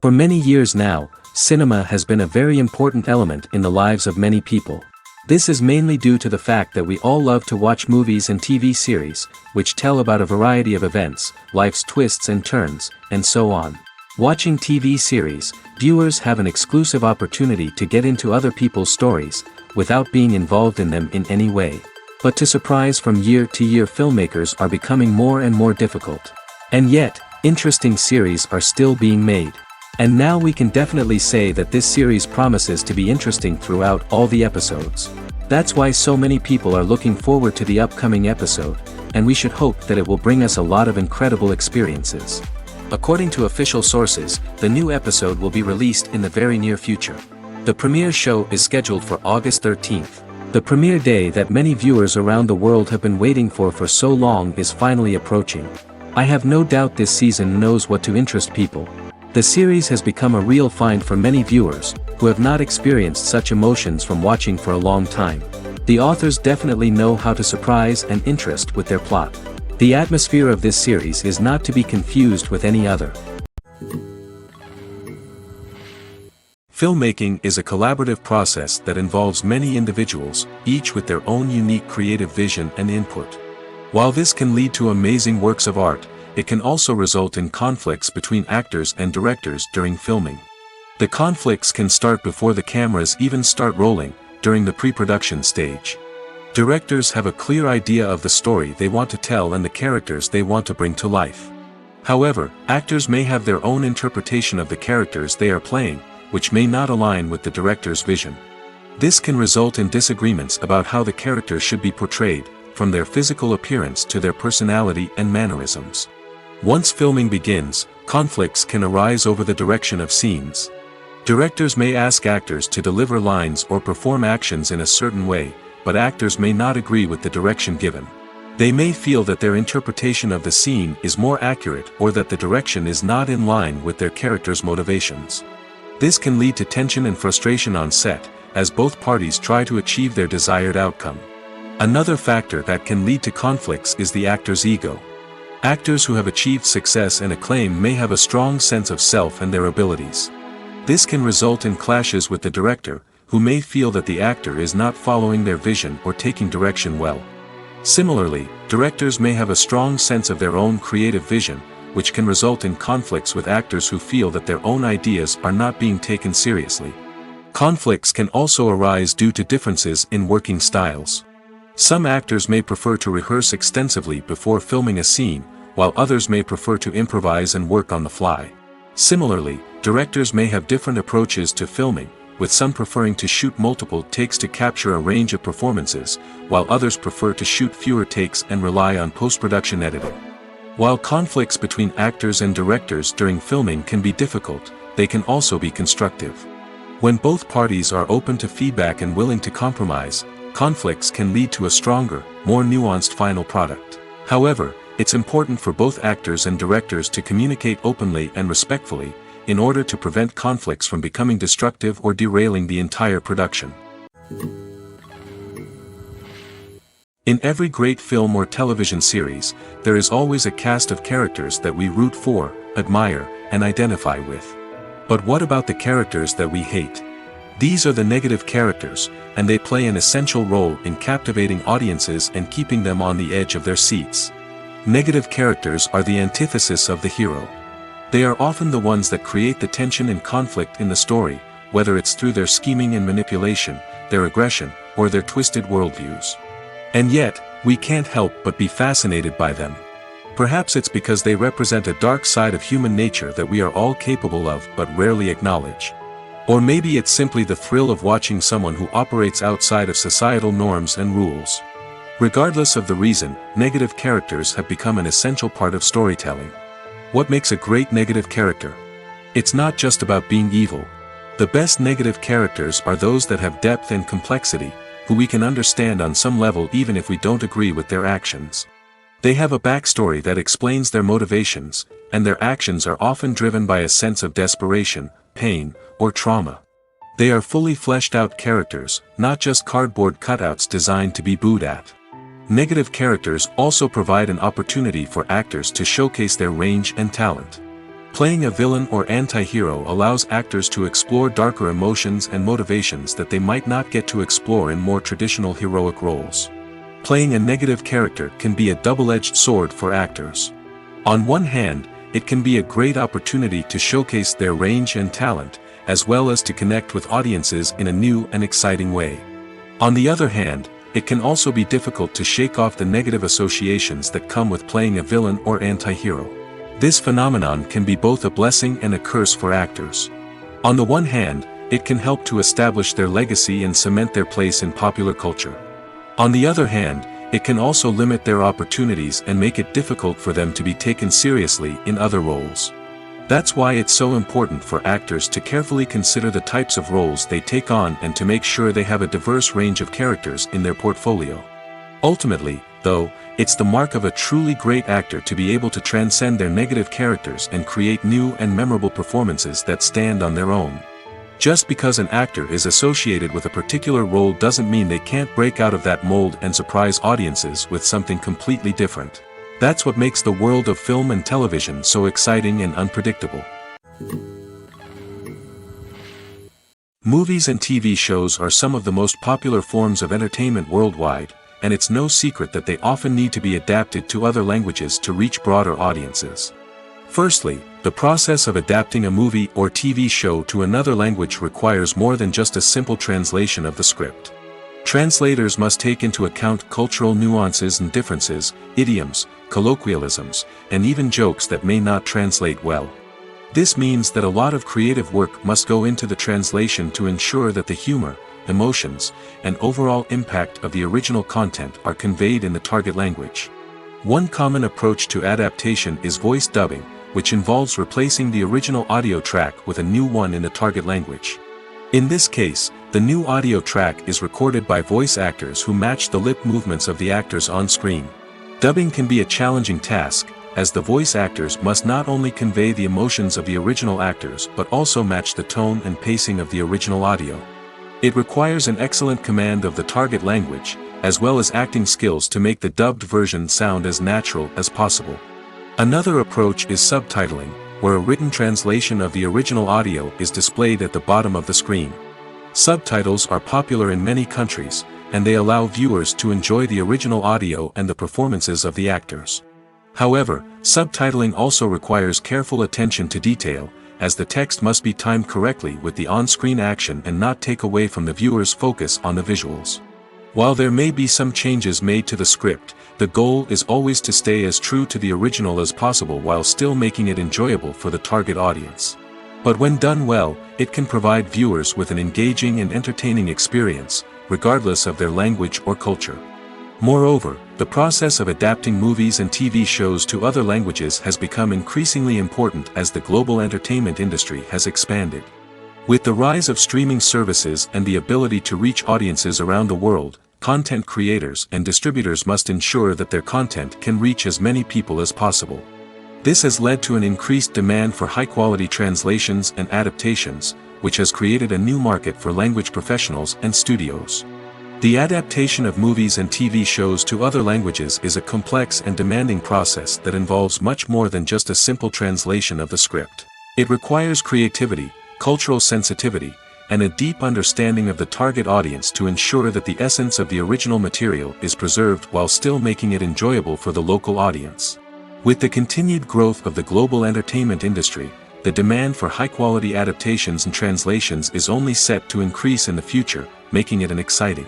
For many years now, cinema has been a very important element in the lives of many people. This is mainly due to the fact that we all love to watch movies and TV series, which tell about a variety of events, life's twists and turns, and so on. Watching TV series, viewers have an exclusive opportunity to get into other people's stories, without being involved in them in any way. But to surprise from year to year, filmmakers are becoming more and more difficult. And yet, interesting series are still being made. And now we can definitely say that this series promises to be interesting throughout all the episodes. That's why so many people are looking forward to the upcoming episode, and we should hope that it will bring us a lot of incredible experiences. According to official sources, the new episode will be released in the very near future. The premiere show is scheduled for August 13th. The premiere day that many viewers around the world have been waiting for so long is finally approaching. I have no doubt this season knows what to interest people. The series has become a real find for many viewers, who have not experienced such emotions from watching for a long time. The authors definitely know how to surprise and interest with their plot. The atmosphere of this series is not to be confused with any other. Filmmaking is a collaborative process that involves many individuals, each with their own unique creative vision and input. While this can lead to amazing works of art, it can also result in conflicts between actors and directors during filming. The conflicts can start before the cameras even start rolling, during the pre-production stage. Directors have a clear idea of the story they want to tell and the characters they want to bring to life. However, actors may have their own interpretation of the characters they are playing, which may not align with the director's vision. This can result in disagreements about how the characters should be portrayed, from their physical appearance to their personality and mannerisms. Once filming begins, conflicts can arise over the direction of scenes. Directors may ask actors to deliver lines or perform actions in a certain way, but actors may not agree with the direction given. They may feel that their interpretation of the scene is more accurate or that the direction is not in line with their character's motivations. This can lead to tension and frustration on set, as both parties try to achieve their desired outcome. Another factor that can lead to conflicts is the actor's ego. Actors who have achieved success and acclaim may have a strong sense of self and their abilities. This can result in clashes with the director, who may feel that the actor is not following their vision or taking direction well. Similarly, directors may have a strong sense of their own creative vision, which can result in conflicts with actors who feel that their own ideas are not being taken seriously. Conflicts can also arise due to differences in working styles. Some actors may prefer to rehearse extensively before filming a scene, while others may prefer to improvise and work on the fly. Similarly, directors may have different approaches to filming, with some preferring to shoot multiple takes to capture a range of performances, while others prefer to shoot fewer takes and rely on post-production editing. While conflicts between actors and directors during filming can be difficult, they can also be constructive. When both parties are open to feedback and willing to compromise, conflicts can lead to a stronger, more nuanced final product. However, it's important for both actors and directors to communicate openly and respectfully, in order to prevent conflicts from becoming destructive or derailing the entire production. In every great film or television series, there is always a cast of characters that we root for, admire, and identify with. But what about the characters that we hate? These are the negative characters, and they play an essential role in captivating audiences and keeping them on the edge of their seats. Negative characters are the antithesis of the hero. They are often the ones that create the tension and conflict in the story, whether it's through their scheming and manipulation, their aggression, or their twisted worldviews. And yet, we can't help but be fascinated by them. Perhaps it's because they represent a dark side of human nature that we are all capable of but rarely acknowledge. Or maybe it's simply the thrill of watching someone who operates outside of societal norms and rules. Regardless of the reason, negative characters have become an essential part of storytelling. What makes a great negative character? It's not just about being evil. The best negative characters are those that have depth and complexity, who we can understand on some level even if we don't agree with their actions. They have a backstory that explains their motivations, and their actions are often driven by a sense of desperation, pain, or trauma. They are fully fleshed out characters, not just cardboard cutouts designed to be booed at. Negative characters also provide an opportunity for actors to showcase their range and talent. Playing a villain or anti-hero allows actors to explore darker emotions and motivations that they might not get to explore in more traditional heroic roles. Playing a negative character can be a double-edged sword for actors. On one hand, it can be a great opportunity to showcase their range and talent, as well as to connect with audiences in a new and exciting way. On the other hand, it can also be difficult to shake off the negative associations that come with playing a villain or anti-hero. This phenomenon can be both a blessing and a curse for actors. On the one hand, it can help to establish their legacy and cement their place in popular culture. On the other hand, it can also limit their opportunities and make it difficult for them to be taken seriously in other roles. That's why it's so important for actors to carefully consider the types of roles they take on and to make sure they have a diverse range of characters in their portfolio. Ultimately, though, it's the mark of a truly great actor to be able to transcend their negative characters and create new and memorable performances that stand on their own. Just because an actor is associated with a particular role doesn't mean they can't break out of that mold and surprise audiences with something completely different. That's what makes the world of film and television so exciting and unpredictable. Movies and TV shows are some of the most popular forms of entertainment worldwide, and it's no secret that they often need to be adapted to other languages to reach broader audiences. Firstly, the process of adapting a movie or TV show to another language requires more than just a simple translation of the script. Translators must take into account cultural nuances and differences, idioms, colloquialisms, and even jokes that may not translate well. This means that a lot of creative work must go into the translation to ensure that the humor, emotions, and overall impact of the original content are conveyed in the target language. One common approach to adaptation is voice dubbing, which involves replacing the original audio track with a new one in the target language. In this case, the new audio track is recorded by voice actors who match the lip movements of the actors on screen. Dubbing can be a challenging task, as the voice actors must not only convey the emotions of the original actors but also match the tone and pacing of the original audio. It requires an excellent command of the target language, as well as acting skills to make the dubbed version sound as natural as possible. Another approach is subtitling, where a written translation of the original audio is displayed at the bottom of the screen. Subtitles are popular in many countries, and they allow viewers to enjoy the original audio and the performances of the actors. However, subtitling also requires careful attention to detail, as the text must be timed correctly with the on-screen action and not take away from the viewer's focus on the visuals. While there may be some changes made to the script, the goal is always to stay as true to the original as possible while still making it enjoyable for the target audience. But when done well, it can provide viewers with an engaging and entertaining experience, regardless of their language or culture. Moreover, the process of adapting movies and TV shows to other languages has become increasingly important as the global entertainment industry has expanded. With the rise of streaming services and the ability to reach audiences around the world, content creators and distributors must ensure that their content can reach as many people as possible. This has led to an increased demand for high-quality translations and adaptations, which has created a new market for language professionals and studios. The adaptation of movies and TV shows to other languages is a complex and demanding process that involves much more than just a simple translation of the script. It requires creativity, cultural sensitivity, and a deep understanding of the target audience to ensure that the essence of the original material is preserved while still making it enjoyable for the local audience. With the continued growth of the global entertainment industry, the demand for high-quality adaptations and translations is only set to increase in the future, making it an exciting.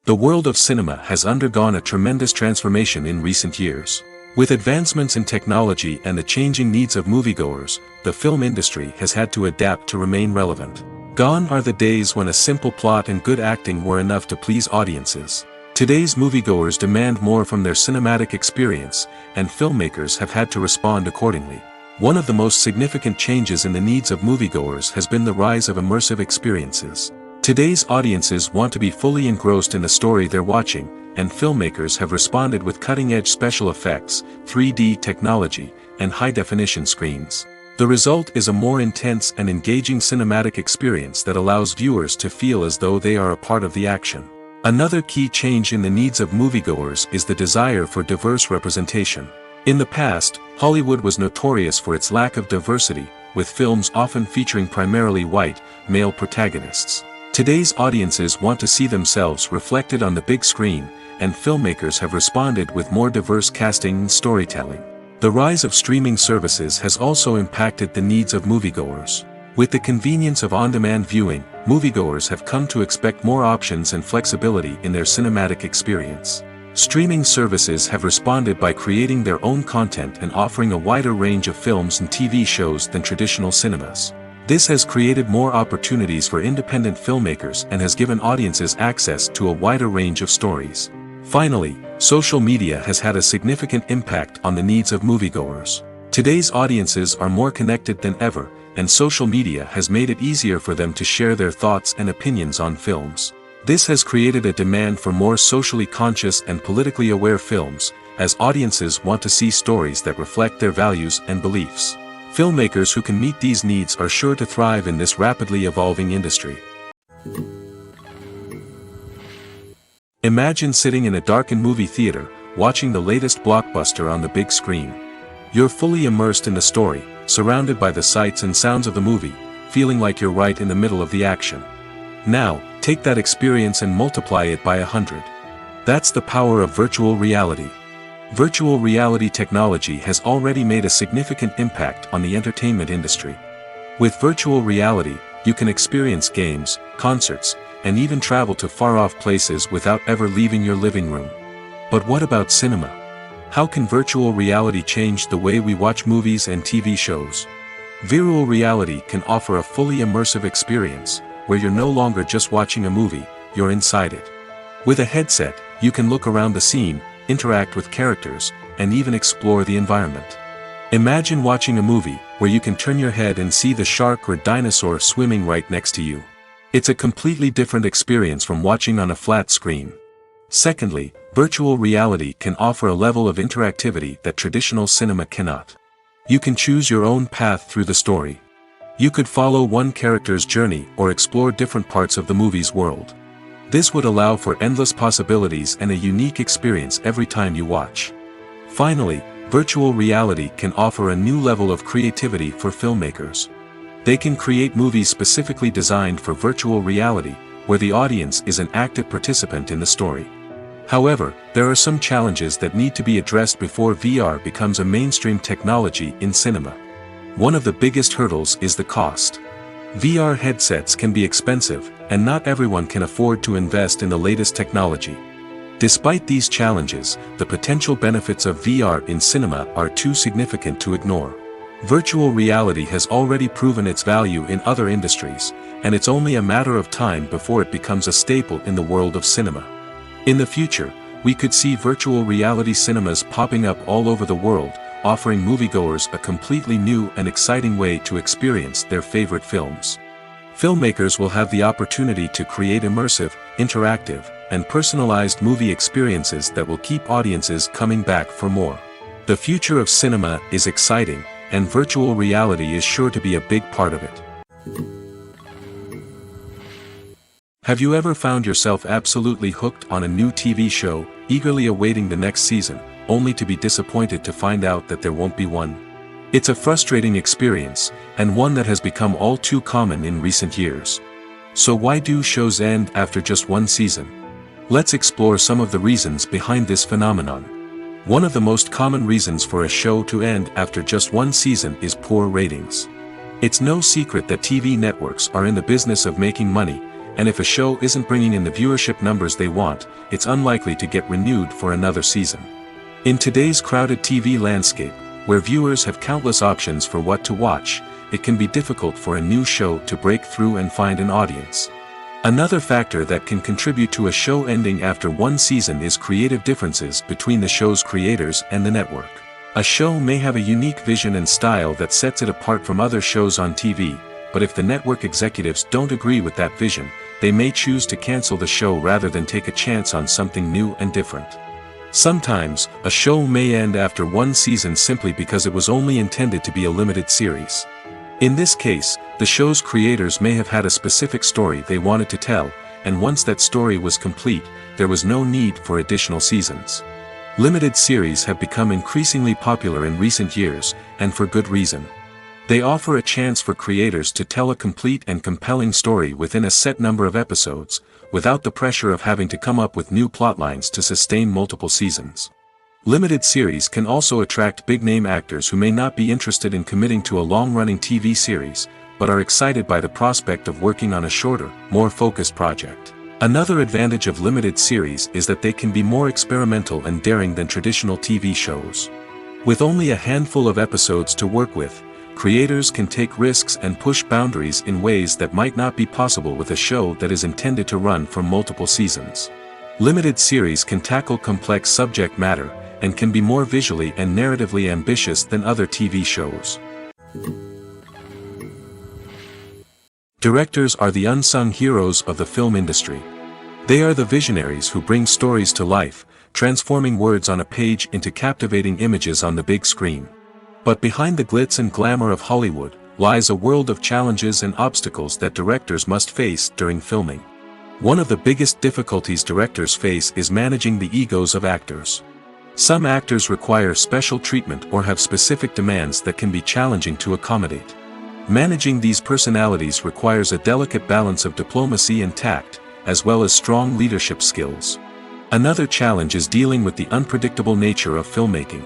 The world of cinema has undergone a tremendous transformation in recent years. With advancements in technology and the changing needs of moviegoers, the film industry has had to adapt to remain relevant. Gone are the days when a simple plot and good acting were enough to please audiences. Today's moviegoers demand more from their cinematic experience, and filmmakers have had to respond accordingly. One of the most significant changes in the needs of moviegoers has been the rise of immersive experiences. Today's audiences want to be fully engrossed in the story they're watching, and filmmakers have responded with cutting-edge special effects, 3D technology, and high-definition screens. The result is a more intense and engaging cinematic experience that allows viewers to feel as though they are a part of the action. Another key change in the needs of moviegoers is the desire for diverse representation. In the past, Hollywood was notorious for its lack of diversity, with films often featuring primarily white, male protagonists. Today's audiences want to see themselves reflected on the big screen, and filmmakers have responded with more diverse casting and storytelling. The rise of streaming services has also impacted the needs of moviegoers. With the convenience of on-demand viewing, moviegoers have come to expect more options and flexibility in their cinematic experience. Streaming services have responded by creating their own content and offering a wider range of films and TV shows than traditional cinemas. This has created more opportunities for independent filmmakers and has given audiences access to a wider range of stories. Finally, social media has had a significant impact on the needs of moviegoers. Today's audiences are more connected than ever, and social media has made it easier for them to share their thoughts and opinions on films. This has created a demand for more socially conscious and politically aware films, as audiences want to see stories that reflect their values and beliefs. Filmmakers who can meet these needs are sure to thrive in this rapidly evolving industry. Imagine sitting in a darkened movie theater, watching the latest blockbuster on the big screen. You're fully immersed in the story, surrounded by the sights and sounds of the movie, feeling like you're right in the middle of the action. Now, take that experience and multiply it by 100. That's the power of virtual reality. Virtual reality technology has already made a significant impact on the entertainment industry. With virtual reality, you can experience games, concerts, and even travel to far-off places without ever leaving your living room. But what about cinema? How can virtual reality change the way we watch movies and TV shows? Virtual reality can offer a fully immersive experience, where you're no longer just watching a movie, you're inside it. With a headset, you can look around the scene, interact with characters, and even explore the environment. Imagine watching a movie where you can turn your head and see the shark or dinosaur swimming right next to you. It's a completely different experience from watching on a flat screen. Secondly, virtual reality can offer a level of interactivity that traditional cinema cannot. You can choose your own path through the story. You could follow one character's journey or explore different parts of the movie's world. This would allow for endless possibilities and a unique experience every time you watch. Finally, virtual reality can offer a new level of creativity for filmmakers. They can create movies specifically designed for virtual reality, where the audience is an active participant in the story. However, there are some challenges that need to be addressed before VR becomes a mainstream technology in cinema. One of the biggest hurdles is the cost. VR headsets can be expensive, and not everyone can afford to invest in the latest technology. Despite these challenges, the potential benefits of VR in cinema are too significant to ignore. Virtual reality has already proven its value in other industries, and it's only a matter of time before it becomes a staple in the world of cinema. In the future, we could see virtual reality cinemas popping up all over the world, offering moviegoers a completely new and exciting way to experience their favorite films. Filmmakers will have the opportunity to create immersive, interactive, and personalized movie experiences that will keep audiences coming back for more. The future of cinema is exciting, and virtual reality is sure to be a big part of it. Have you ever found yourself absolutely hooked on a new TV show, eagerly awaiting the next season, only to be disappointed to find out that there won't be one? It's a frustrating experience, and one that has become all too common in recent years. So why do shows end after just one season? Let's explore some of the reasons behind this phenomenon. One of the most common reasons for a show to end after just one season is poor ratings. It's no secret that TV networks are in the business of making money, and if a show isn't bringing in the viewership numbers they want, it's unlikely to get renewed for another season. In today's crowded TV landscape, where viewers have countless options for what to watch, it can be difficult for a new show to break through and find an audience. Another factor that can contribute to a show ending after one season is creative differences between the show's creators and the network. A show may have a unique vision and style that sets it apart from other shows on TV, but if the network executives don't agree with that vision, they may choose to cancel the show rather than take a chance on something new and different. Sometimes, a show may end after one season simply because it was only intended to be a limited series. In this case, the show's creators may have had a specific story they wanted to tell, and once that story was complete, there was no need for additional seasons. Limited series have become increasingly popular in recent years, and for good reason. They offer a chance for creators to tell a complete and compelling story within a set number of episodes, without the pressure of having to come up with new plotlines to sustain multiple seasons. Limited series can also attract big-name actors who may not be interested in committing to a long-running TV series, but are excited by the prospect of working on a shorter, more focused project. Another advantage of limited series is that they can be more experimental and daring than traditional TV shows. With only a handful of episodes to work with, creators can take risks and push boundaries in ways that might not be possible with a show that is intended to run for multiple seasons. Limited series can tackle complex subject matter, and can be more visually and narratively ambitious than other TV shows. Directors are the unsung heroes of the film industry. They are the visionaries who bring stories to life, transforming words on a page into captivating images on the big screen. But behind the glitz and glamour of Hollywood, lies a world of challenges and obstacles that directors must face during filming. One of the biggest difficulties directors face is managing the egos of actors. Some actors require special treatment or have specific demands that can be challenging to accommodate. Managing these personalities requires a delicate balance of diplomacy and tact, as well as strong leadership skills. Another challenge is dealing with the unpredictable nature of filmmaking.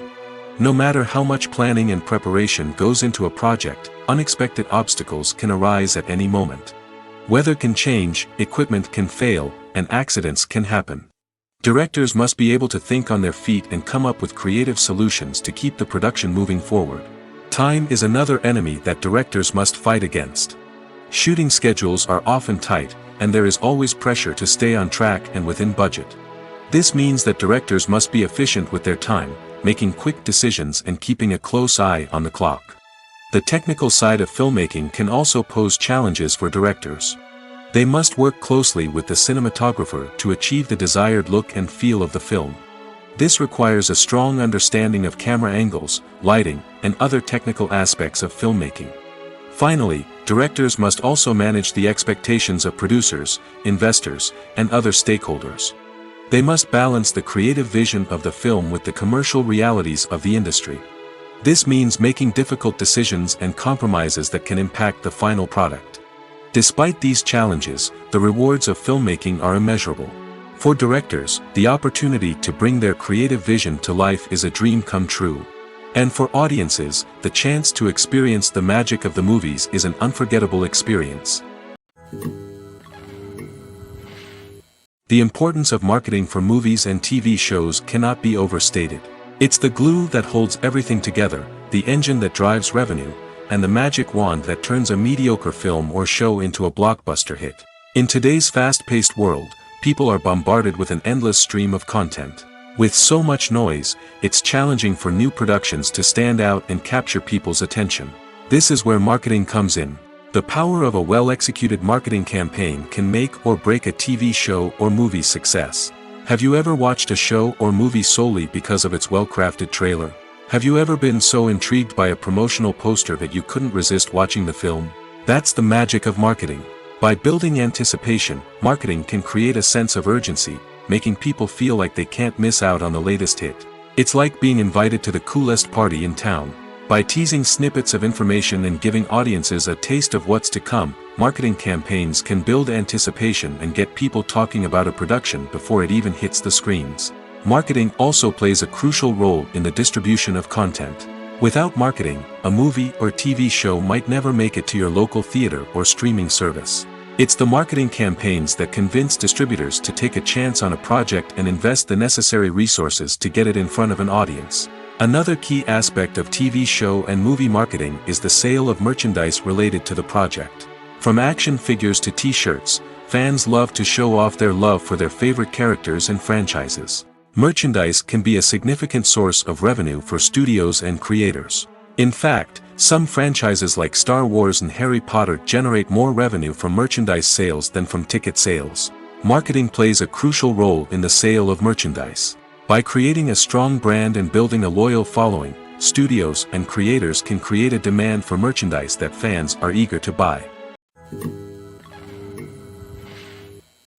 No matter how much planning and preparation goes into a project, unexpected obstacles can arise at any moment. Weather can change, equipment can fail, and accidents can happen. Directors must be able to think on their feet and come up with creative solutions to keep the production moving forward. Time is another enemy that directors must fight against. Shooting schedules are often tight, and there is always pressure to stay on track and within budget. This means that directors must be efficient with their time, making quick decisions and keeping a close eye on the clock. The technical side of filmmaking can also pose challenges for directors. They must work closely with the cinematographer to achieve the desired look and feel of the film. This requires a strong understanding of camera angles, lighting, and other technical aspects of filmmaking. Finally, directors must also manage the expectations of producers, investors, and other stakeholders. They must balance the creative vision of the film with the commercial realities of the industry. This means making difficult decisions and compromises that can impact the final product. Despite these challenges, the rewards of filmmaking are immeasurable. For directors, the opportunity to bring their creative vision to life is a dream come true. And for audiences, the chance to experience the magic of the movies is an unforgettable experience. The importance of marketing for movies and TV shows cannot be overstated. It's the glue that holds everything together, the engine that drives revenue, and the magic wand that turns a mediocre film or show into a blockbuster hit. In today's fast-paced world, people are bombarded with an endless stream of content. With so much noise, it's challenging for new productions to stand out and capture people's attention. This is where marketing comes in. The power of a well-executed marketing campaign can make or break a TV show or movie's success. Have you ever watched a show or movie solely because of its well-crafted trailer? Have you ever been so intrigued by a promotional poster that you couldn't resist watching the film? That's the magic of marketing. By building anticipation, marketing can create a sense of urgency, making people feel like they can't miss out on the latest hit. It's like being invited to the coolest party in town. By teasing snippets of information and giving audiences a taste of what's to come, marketing campaigns can build anticipation and get people talking about a production before it even hits the screens. Marketing also plays a crucial role in the distribution of content. Without marketing, a movie or TV show might never make it to your local theater or streaming service. It's the marketing campaigns that convince distributors to take a chance on a project and invest the necessary resources to get it in front of an audience. Another key aspect of TV show and movie marketing is the sale of merchandise related to the project. From action figures to t-shirts, fans love to show off their love for their favorite characters and franchises. Merchandise can be a significant source of revenue for studios and creators. In fact, some franchises like Star Wars and Harry Potter generate more revenue from merchandise sales than from ticket sales. Marketing plays a crucial role in the sale of merchandise. By creating a strong brand and building a loyal following, studios and creators can create a demand for merchandise that fans are eager to buy.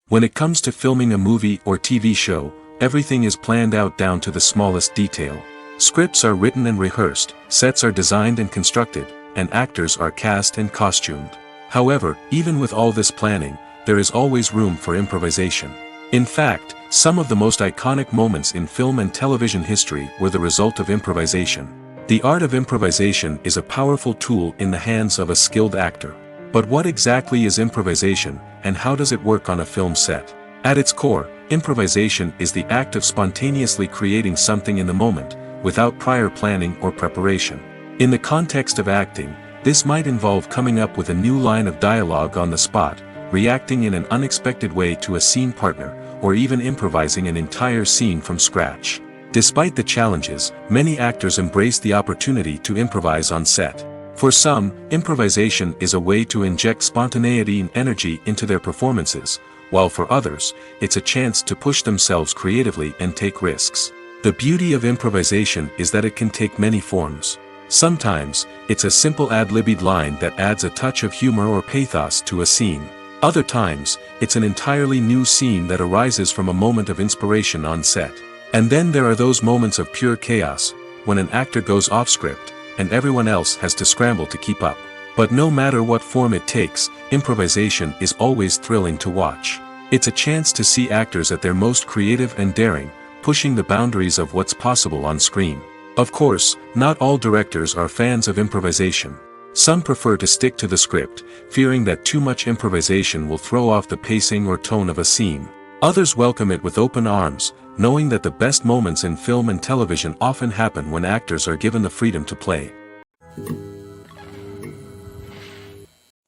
When it comes to filming a movie or TV show, everything is planned out down to the smallest detail. Scripts are written and rehearsed, sets are designed and constructed, and actors are cast and costumed. However, even with all this planning, there is always room for improvisation. In fact, some of the most iconic moments in film and television history were the result of improvisation. The art of improvisation is a powerful tool in the hands of a skilled actor. But what exactly is improvisation, and how does it work on a film set? At its core, improvisation is the act of spontaneously creating something in the moment, without prior planning or preparation. In the context of acting, this might involve coming up with a new line of dialogue on the spot, reacting in an unexpected way to a scene partner, or even improvising an entire scene from scratch. Despite the challenges, many actors embrace the opportunity to improvise on set. For some, improvisation is a way to inject spontaneity and energy into their performances, while for others, it's a chance to push themselves creatively and take risks. The beauty of improvisation is that it can take many forms. Sometimes, it's a simple ad-libbed line that adds a touch of humor or pathos to a scene. Other times, it's an entirely new scene that arises from a moment of inspiration on set. And then there are those moments of pure chaos, when an actor goes off script, and everyone else has to scramble to keep up. But no matter what form it takes, improvisation is always thrilling to watch. It's a chance to see actors at their most creative and daring, pushing the boundaries of what's possible on screen. Of course, not all directors are fans of improvisation. Some prefer to stick to the script, fearing that too much improvisation will throw off the pacing or tone of a scene. Others welcome it with open arms, knowing that the best moments in film and television often happen when actors are given the freedom to play.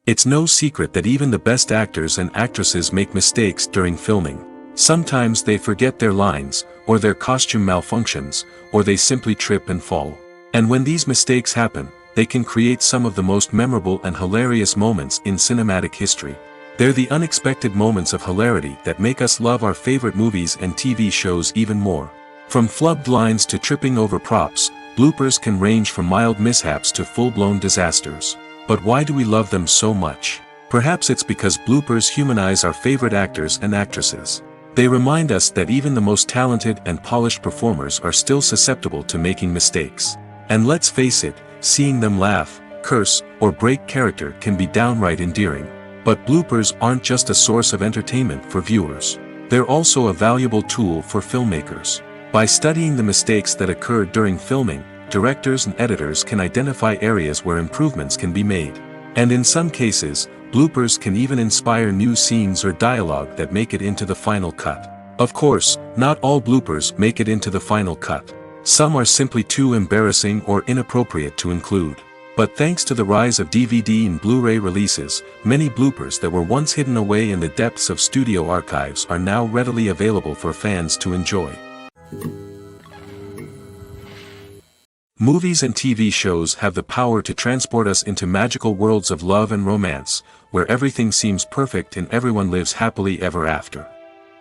It's no secret that even the best actors and actresses make mistakes during filming. Sometimes they forget their lines, or their costume malfunctions, or they simply trip and fall. And when these mistakes happen, they can create some of the most memorable and hilarious moments in cinematic history. They're the unexpected moments of hilarity that make us love our favorite movies and TV shows even more. From flubbed lines to tripping over props, bloopers can range from mild mishaps to full-blown disasters. But why do we love them so much? Perhaps it's because bloopers humanize our favorite actors and actresses. They remind us that even the most talented and polished performers are still susceptible to making mistakes. And let's face it, seeing them laugh, curse, or break character can be downright endearing. But bloopers aren't just a source of entertainment for viewers. They're also a valuable tool for filmmakers. By studying the mistakes that occurred during filming, directors and editors can identify areas where improvements can be made. And in some cases, bloopers can even inspire new scenes or dialogue that make it into the final cut. Of course, not all bloopers make it into the final cut. Some are simply too embarrassing or inappropriate to include. But thanks to the rise of DVD and Blu-ray releases, many bloopers that were once hidden away in the depths of studio archives are now readily available for fans to enjoy. Movies and TV shows have the power to transport us into magical worlds of love and romance, where everything seems perfect and everyone lives happily ever after.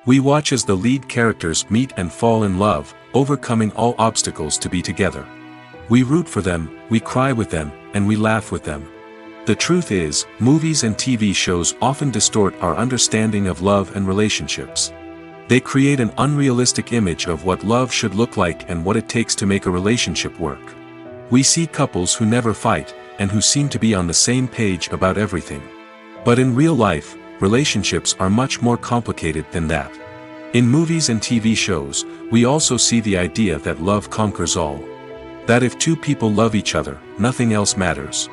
We watch as the lead characters meet and fall in love, overcoming all obstacles to be together. We root for them, we cry with them, and we laugh with them. The truth is, movies and TV shows often distort our understanding of love and relationships. They create an unrealistic image of what love should look like and what it takes to make a relationship work. We see couples who never fight, and who seem to be on the same page about everything. But in real life, relationships are much more complicated than that. In movies and TV shows, we also see the idea that love conquers all. That if two people love each other, nothing else matters.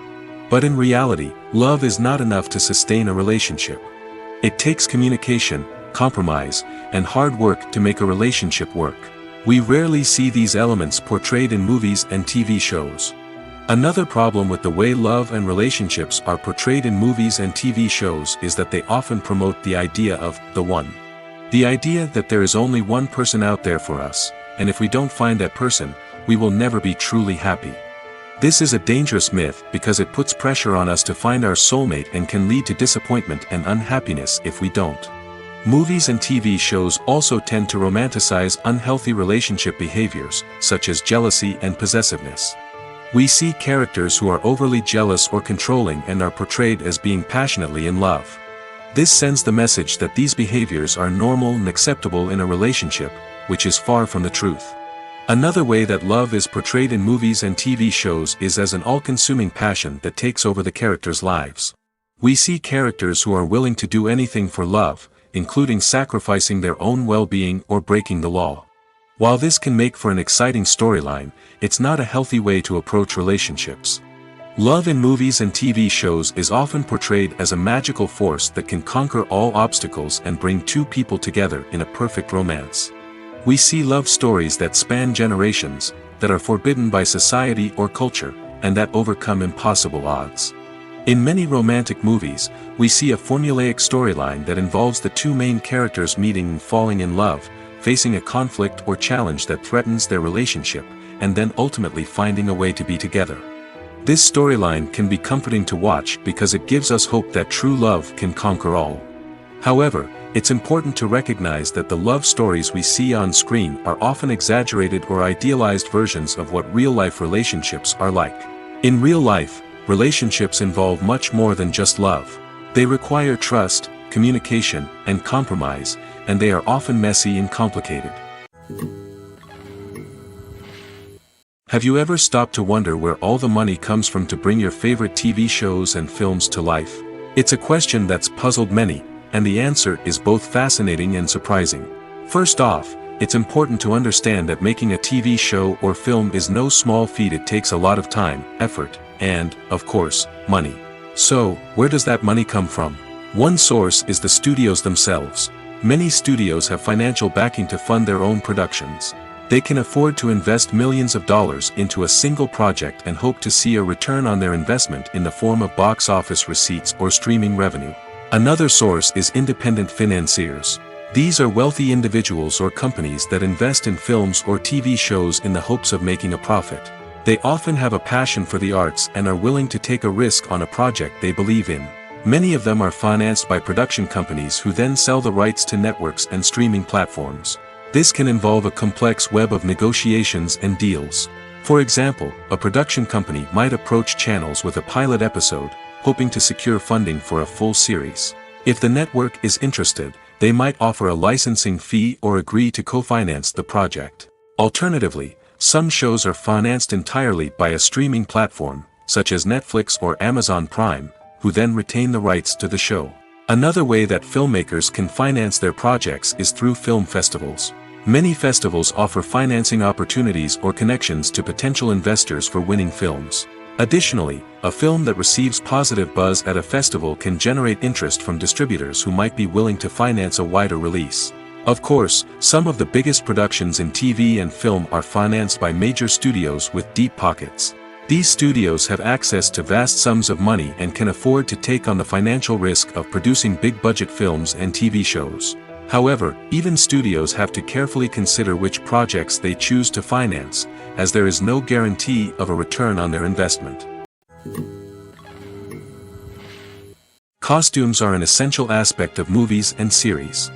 But in reality, love is not enough to sustain a relationship. It takes communication, compromise, and hard work to make a relationship work. We rarely see these elements portrayed in movies and TV shows. Another problem with the way love and relationships are portrayed in movies and TV shows is that they often promote the idea of the one. The idea that there is only one person out there for us, and if we don't find that person, we will never be truly happy. This is a dangerous myth because it puts pressure on us to find our soulmate and can lead to disappointment and unhappiness if we don't. Movies and TV shows also tend to romanticize unhealthy relationship behaviors, such as jealousy and possessiveness. We see characters who are overly jealous or controlling and are portrayed as being passionately in love. This sends the message that these behaviors are normal and acceptable in a relationship, which is far from the truth. Another way that love is portrayed in movies and TV shows is as an all-consuming passion that takes over the characters' lives. We see characters who are willing to do anything for love, including sacrificing their own well-being or breaking the law. While this can make for an exciting storyline, it's not a healthy way to approach relationships. Love in movies and TV shows is often portrayed as a magical force that can conquer all obstacles and bring two people together in a perfect romance. We see love stories that span generations, that are forbidden by society or culture, and that overcome impossible odds. In many romantic movies, we see a formulaic storyline that involves the two main characters meeting and falling in love, facing a conflict or challenge that threatens their relationship, and then ultimately finding a way to be together. This storyline can be comforting to watch because it gives us hope that true love can conquer all. However, it's important to recognize that the love stories we see on screen are often exaggerated or idealized versions of what real-life relationships are like. In real life, relationships involve much more than just love. They require trust, communication, and compromise, and they are often messy and complicated. Have you ever stopped to wonder where all the money comes from to bring your favorite TV shows and films to life? It's a question that's puzzled many, and the answer is both fascinating and surprising. First off, it's important to understand that making a TV show or film is no small feat. It takes a lot of time, effort, and, of course, money. So, where does that money come from? One source is the studios themselves. Many studios have financial backing to fund their own productions. They can afford to invest millions of dollars into a single project and hope to see a return on their investment in the form of box office receipts or streaming revenue. Another source is independent financiers. These are wealthy individuals or companies that invest in films or TV shows in the hopes of making a profit. They often have a passion for the arts and are willing to take a risk on a project they believe in. Many of them are financed by production companies who then sell the rights to networks and streaming platforms. This can involve a complex web of negotiations and deals. For example, a production company might approach channels with a pilot episode, hoping to secure funding for a full series. If the network is interested, they might offer a licensing fee or agree to co-finance the project. Alternatively, some shows are financed entirely by a streaming platform, such as Netflix or Amazon Prime, who then retain the rights to the show. Another way that filmmakers can finance their projects is through film festivals. Many festivals offer financing opportunities or connections to potential investors for winning films. Additionally, a film that receives positive buzz at a festival can generate interest from distributors who might be willing to finance a wider release. Of course, some of the biggest productions in TV and film are financed by major studios with deep pockets. These studios have access to vast sums of money and can afford to take on the financial risk of producing big-budget films and TV shows. However, even studios have to carefully consider which projects they choose to finance, as there is no guarantee of a return on their investment. Costumes are an essential aspect of movies and series.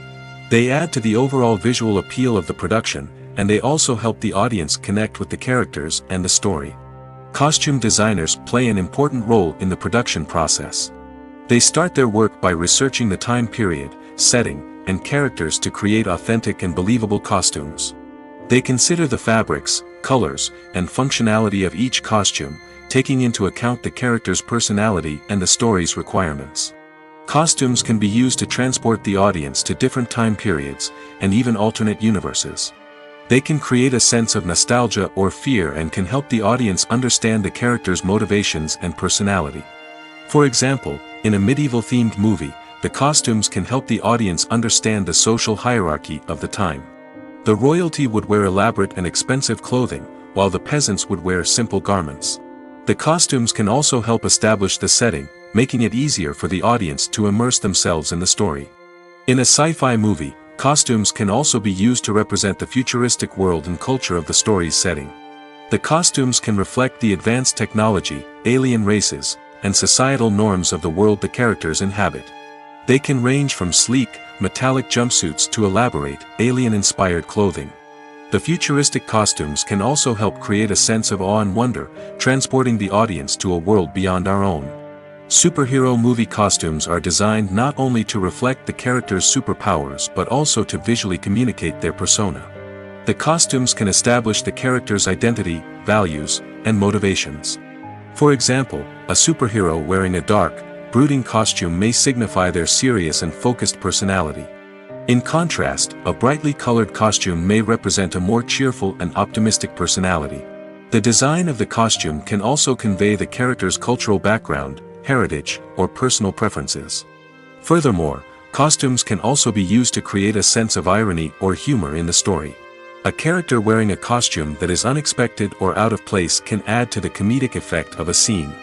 They add to the overall visual appeal of the production, and they also help the audience connect with the characters and the story. Costume designers play an important role in the production process. They start their work by researching the time period, setting, and characters to create authentic and believable costumes. They consider the fabrics, colors, and functionality of each costume, taking into account the character's personality and the story's requirements. Costumes can be used to transport the audience to different time periods, and even alternate universes. They can create a sense of nostalgia or fear and can help the audience understand the character's motivations and personality. For example, in a medieval-themed movie, the costumes can help the audience understand the social hierarchy of the time. The royalty would wear elaborate and expensive clothing, while the peasants would wear simple garments. The costumes can also help establish the setting, making it easier for the audience to immerse themselves in the story. In a sci-fi movie, costumes can also be used to represent the futuristic world and culture of the story's setting. The costumes can reflect the advanced technology, alien races, and societal norms of the world the characters inhabit. They can range from sleek, metallic jumpsuits to elaborate, alien-inspired clothing. The futuristic costumes can also help create a sense of awe and wonder, transporting the audience to a world beyond our own. Superhero movie costumes are designed not only to reflect the character's superpowers but also to visually communicate their persona. The costumes can establish the character's identity, values, and motivations. For example, a superhero wearing a dark, brooding costume may signify their serious and focused personality. In contrast, a brightly colored costume may represent a more cheerful and optimistic personality. The design of the costume can also convey the character's cultural background, heritage, or personal preferences. Furthermore, costumes can also be used to create a sense of irony or humor in the story. A character wearing a costume that is unexpected or out of place can add to the comedic effect of a scene.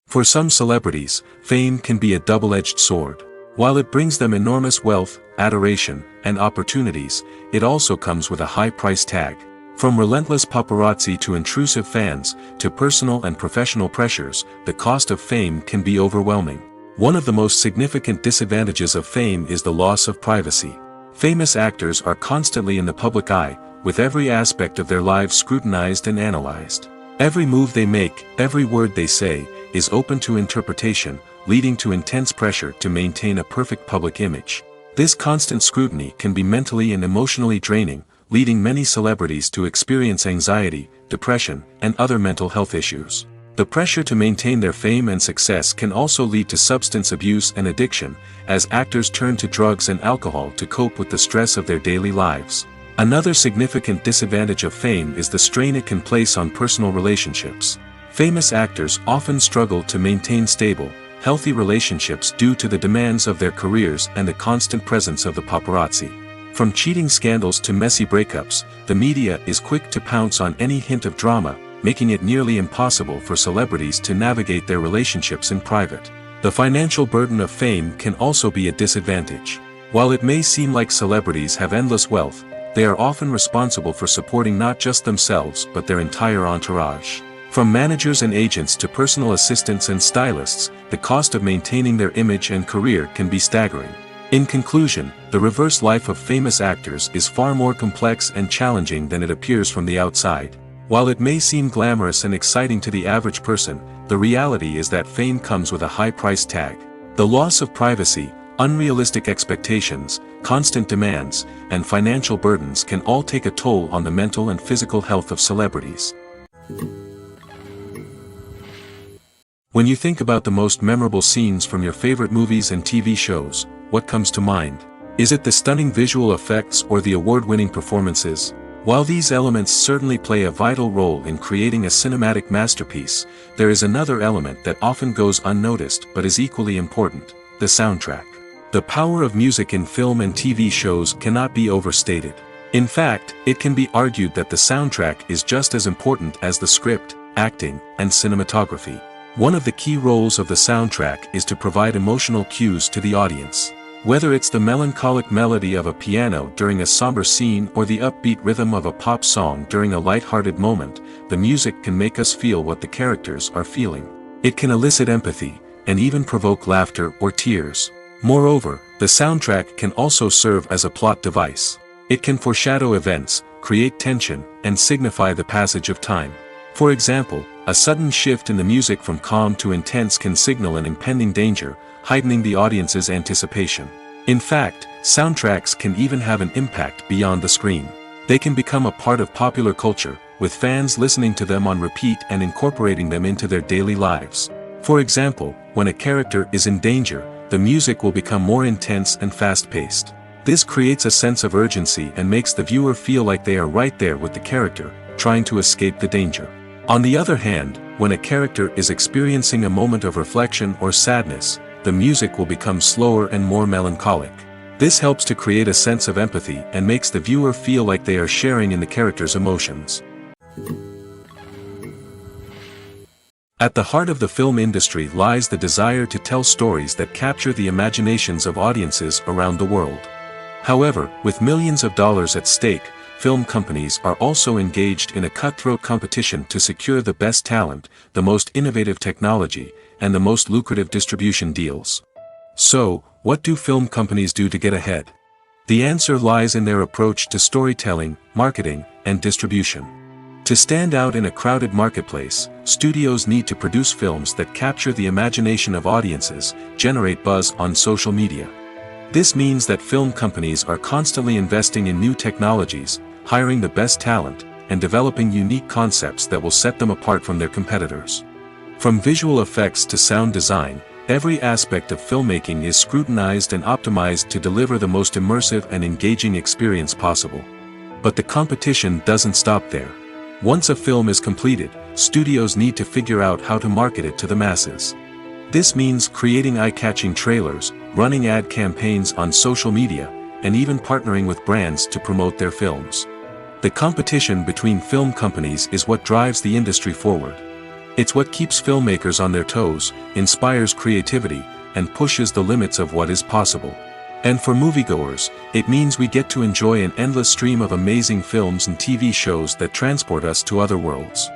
For some celebrities, fame can be a double-edged sword. While it brings them enormous wealth, adoration, and opportunities, it also comes with a high price tag. From relentless paparazzi to intrusive fans, to personal and professional pressures, the cost of fame can be overwhelming. One of the most significant disadvantages of fame is the loss of privacy. Famous actors are constantly in the public eye, with every aspect of their lives scrutinized and analyzed. Every move they make, every word they say, is open to interpretation, leading to intense pressure to maintain a perfect public image. This constant scrutiny can be mentally and emotionally draining, leading many celebrities to experience anxiety, depression, and other mental health issues. The pressure to maintain their fame and success can also lead to substance abuse and addiction, as actors turn to drugs and alcohol to cope with the stress of their daily lives. Another significant disadvantage of fame is the strain it can place on personal relationships. Famous actors often struggle to maintain stable, healthy relationships due to the demands of their careers and the constant presence of the paparazzi. From cheating scandals to messy breakups, the media is quick to pounce on any hint of drama, making it nearly impossible for celebrities to navigate their relationships in private. The financial burden of fame can also be a disadvantage. While it may seem like celebrities have endless wealth, they are often responsible for supporting not just themselves but their entire entourage. From managers and agents to personal assistants and stylists, the cost of maintaining their image and career can be staggering. In conclusion, the reverse life of famous actors is far more complex and challenging than it appears from the outside. While it may seem glamorous and exciting to the average person, the reality is that fame comes with a high price tag. The loss of privacy, unrealistic expectations, constant demands, and financial burdens can all take a toll on the mental and physical health of celebrities. When you think about the most memorable scenes from your favorite movies and TV shows, what comes to mind? Is it the stunning visual effects or the award-winning performances? While these elements certainly play a vital role in creating a cinematic masterpiece, there is another element that often goes unnoticed but is equally important: the soundtrack. The power of music in film and TV shows cannot be overstated. In fact, it can be argued that the soundtrack is just as important as the script, acting, and cinematography. One of the key roles of the soundtrack is to provide emotional cues to the audience. Whether it's the melancholic melody of a piano during a somber scene or the upbeat rhythm of a pop song during a light-hearted moment, the music can make us feel what the characters are feeling. It can elicit empathy, and even provoke laughter or tears. Moreover, the soundtrack can also serve as a plot device. It can foreshadow events, create tension, and signify the passage of time. For example, a sudden shift in the music from calm to intense can signal an impending danger, heightening the audience's anticipation. In fact, soundtracks can even have an impact beyond the screen. They can become a part of popular culture, with fans listening to them on repeat and incorporating them into their daily lives. For example, when a character is in danger, the music will become more intense and fast-paced. This creates a sense of urgency and makes the viewer feel like they are right there with the character, trying to escape the danger. On the other hand, when a character is experiencing a moment of reflection or sadness, the music will become slower and more melancholic. This helps to create a sense of empathy and makes the viewer feel like they are sharing in the character's emotions. At the heart of the film industry lies the desire to tell stories that capture the imaginations of audiences around the world. However, with millions of dollars at stake, film companies are also engaged in a cutthroat competition to secure the best talent, the most innovative technology, and the most lucrative distribution deals. So, what do film companies do to get ahead? The answer lies in their approach to storytelling, marketing, and distribution. To stand out in a crowded marketplace, studios need to produce films that capture the imagination of audiences, generate buzz on social media. This means that film companies are constantly investing in new technologies, hiring the best talent, and developing unique concepts that will set them apart from their competitors. From visual effects to sound design, every aspect of filmmaking is scrutinized and optimized to deliver the most immersive and engaging experience possible. But the competition doesn't stop there. Once a film is completed, studios need to figure out how to market it to the masses. This means creating eye-catching trailers, running ad campaigns on social media, and even partnering with brands to promote their films. The competition between film companies is what drives the industry forward. It's what keeps filmmakers on their toes, inspires creativity, and pushes the limits of what is possible. And for moviegoers, it means we get to enjoy an endless stream of amazing films and TV shows that transport us to other worlds.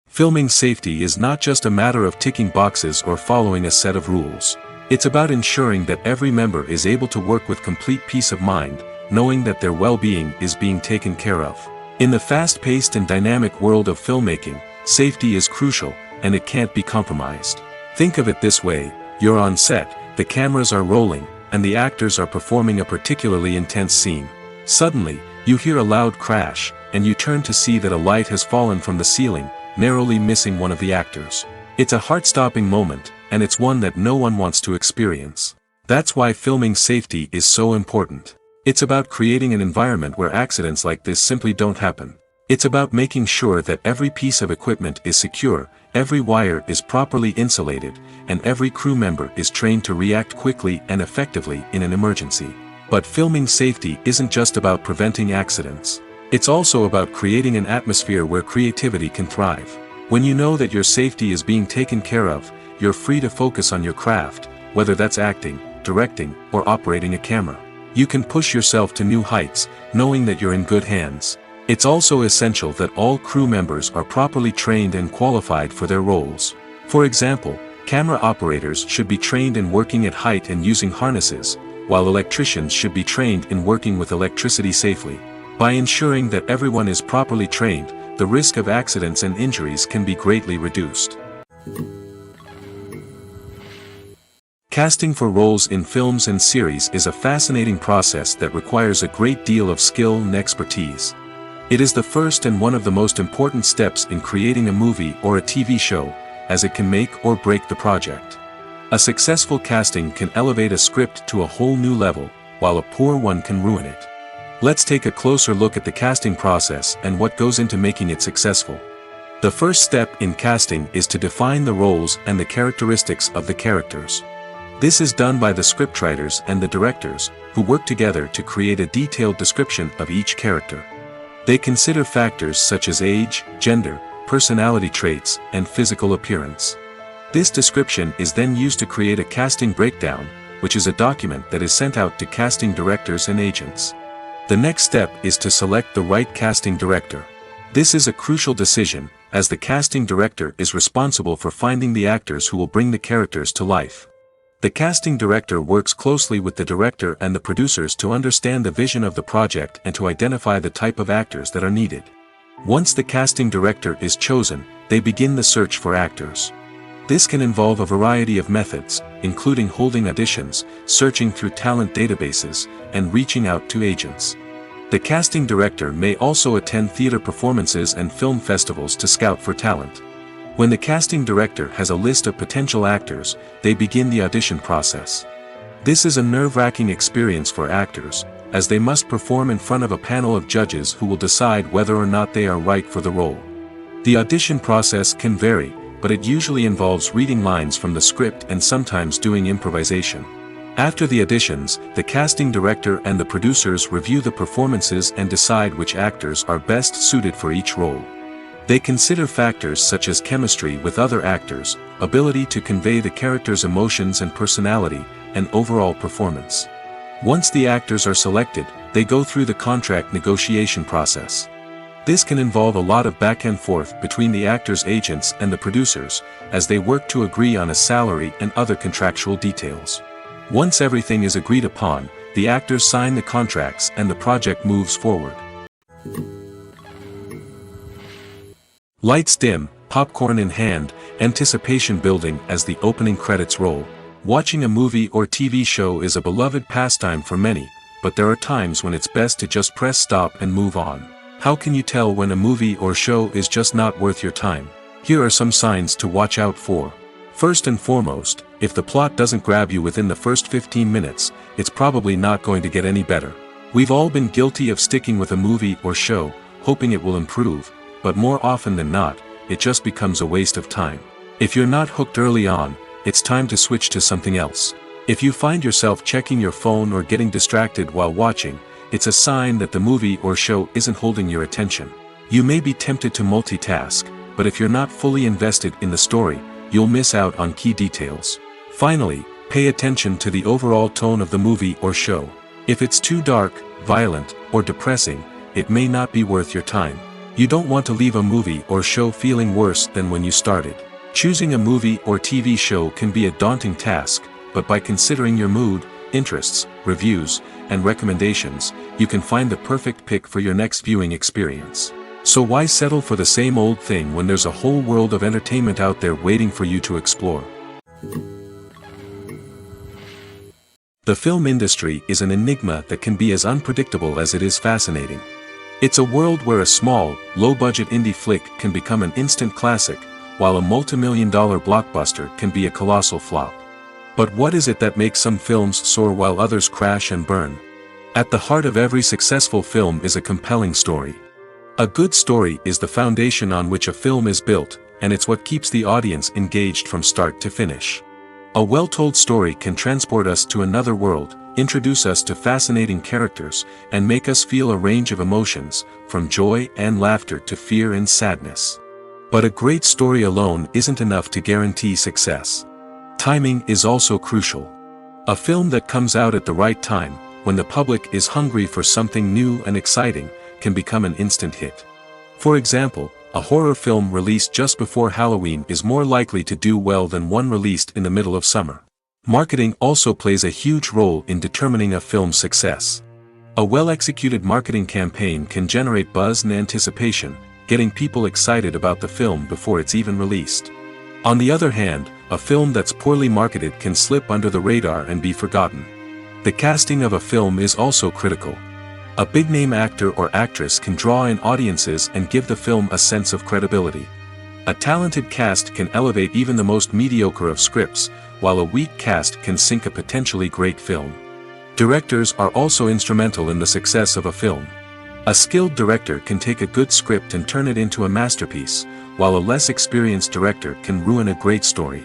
Filming safety is not just a matter of ticking boxes or following a set of rules. It's about ensuring that every member is able to work with complete peace of mind, knowing that their well-being is being taken care of. In the fast-paced and dynamic world of filmmaking, safety is crucial, and it can't be compromised. Think of it this way: you're on set, the cameras are rolling, and the actors are performing a particularly intense scene. Suddenly, you hear a loud crash, and you turn to see that a light has fallen from the ceiling, narrowly missing one of the actors. It's a heart-stopping moment, and it's one that no one wants to experience. That's why filming safety is so important. It's about creating an environment where accidents like this simply don't happen. It's about making sure that every piece of equipment is secure, every wire is properly insulated, and every crew member is trained to react quickly and effectively in an emergency. But filming safety isn't just about preventing accidents. It's also about creating an atmosphere where creativity can thrive. When you know that your safety is being taken care of, you're free to focus on your craft, whether that's acting, directing, or operating a camera. You can push yourself to new heights, knowing that you're in good hands. It's also essential that all crew members are properly trained and qualified for their roles. For example, camera operators should be trained in working at height and using harnesses, while electricians should be trained in working with electricity safely. By ensuring that everyone is properly trained, the risk of accidents and injuries can be greatly reduced. Casting for roles in films and series is a fascinating process that requires a great deal of skill and expertise. It is the first and one of the most important steps in creating a movie or a TV show, as it can make or break the project. A successful casting can elevate a script to a whole new level, while a poor one can ruin it. Let's take a closer look at the casting process and what goes into making it successful. The first step in casting is to define the roles and the characteristics of the characters. This is done by the scriptwriters and the directors, who work together to create a detailed description of each character. They consider factors such as age, gender, personality traits, and physical appearance. This description is then used to create a casting breakdown, which is a document that is sent out to casting directors and agents. The next step is to select the right casting director. This is a crucial decision, as the casting director is responsible for finding the actors who will bring the characters to life. The casting director works closely with the director and the producers to understand the vision of the project and to identify the type of actors that are needed. Once the casting director is chosen, they begin the search for actors. This can involve a variety of methods, including holding auditions, searching through talent databases, and reaching out to agents. The casting director may also attend theater performances and film festivals to scout for talent. When the casting director has a list of potential actors, they begin the audition process. This is a nerve-wracking experience for actors, as they must perform in front of a panel of judges who will decide whether or not they are right for the role. The audition process can vary, but it usually involves reading lines from the script and sometimes doing improvisation. After the auditions, the casting director and the producers review the performances and decide which actors are best suited for each role. They consider factors such as chemistry with other actors, ability to convey the character's emotions and personality, and overall performance. Once the actors are selected, they go through the contract negotiation process. This can involve a lot of back and forth between the actors' agents and the producers, as they work to agree on a salary and other contractual details. Once everything is agreed upon, the actors sign the contracts and the project moves forward. Lights dim, popcorn in hand, anticipation building as the opening credits roll. Watching a movie or TV show is a beloved pastime for many, but there are times when it's best to just press stop and move on. How can you tell when a movie or show is just not worth your time? Here are some signs to watch out for. First and foremost, if the plot doesn't grab you within the first 15 minutes, it's probably not going to get any better. We've all been guilty of sticking with a movie or show, hoping it will improve, but more often than not, it just becomes a waste of time. If you're not hooked early on, it's time to switch to something else. If you find yourself checking your phone or getting distracted while watching, it's a sign that the movie or show isn't holding your attention. You may be tempted to multitask, but if you're not fully invested in the story, you'll miss out on key details. Finally, pay attention to the overall tone of the movie or show. If it's too dark, violent, or depressing, it may not be worth your time. You don't want to leave a movie or show feeling worse than when you started. Choosing a movie or TV show can be a daunting task, but by considering your mood, interests, reviews, and recommendations, you can find the perfect pick for your next viewing experience. So why settle for the same old thing when there's a whole world of entertainment out there waiting for you to explore? The film industry is an enigma that can be as unpredictable as it is fascinating. It's a world where a small, low-budget indie flick can become an instant classic, while a multi-million-dollar blockbuster can be a colossal flop. But what is it that makes some films soar while others crash and burn? At the heart of every successful film is a compelling story. A good story is the foundation on which a film is built, and it's what keeps the audience engaged from start to finish. A well-told story can transport us to another world, introduce us to fascinating characters, and make us feel a range of emotions, from joy and laughter to fear and sadness. But a great story alone isn't enough to guarantee success. Timing is also crucial. A film that comes out at the right time, when the public is hungry for something new and exciting, can become an instant hit. For example, a horror film released just before Halloween is more likely to do well than one released in the middle of summer. Marketing also plays a huge role in determining a film's success. A well-executed marketing campaign can generate buzz and anticipation, getting people excited about the film before it's even released. On the other hand, a film that's poorly marketed can slip under the radar and be forgotten. The casting of a film is also critical. A big-name actor or actress can draw in audiences and give the film a sense of credibility. A talented cast can elevate even the most mediocre of scripts, while a weak cast can sink a potentially great film. Directors are also instrumental in the success of a film. A skilled director can take a good script and turn it into a masterpiece, while a less experienced director can ruin a great story.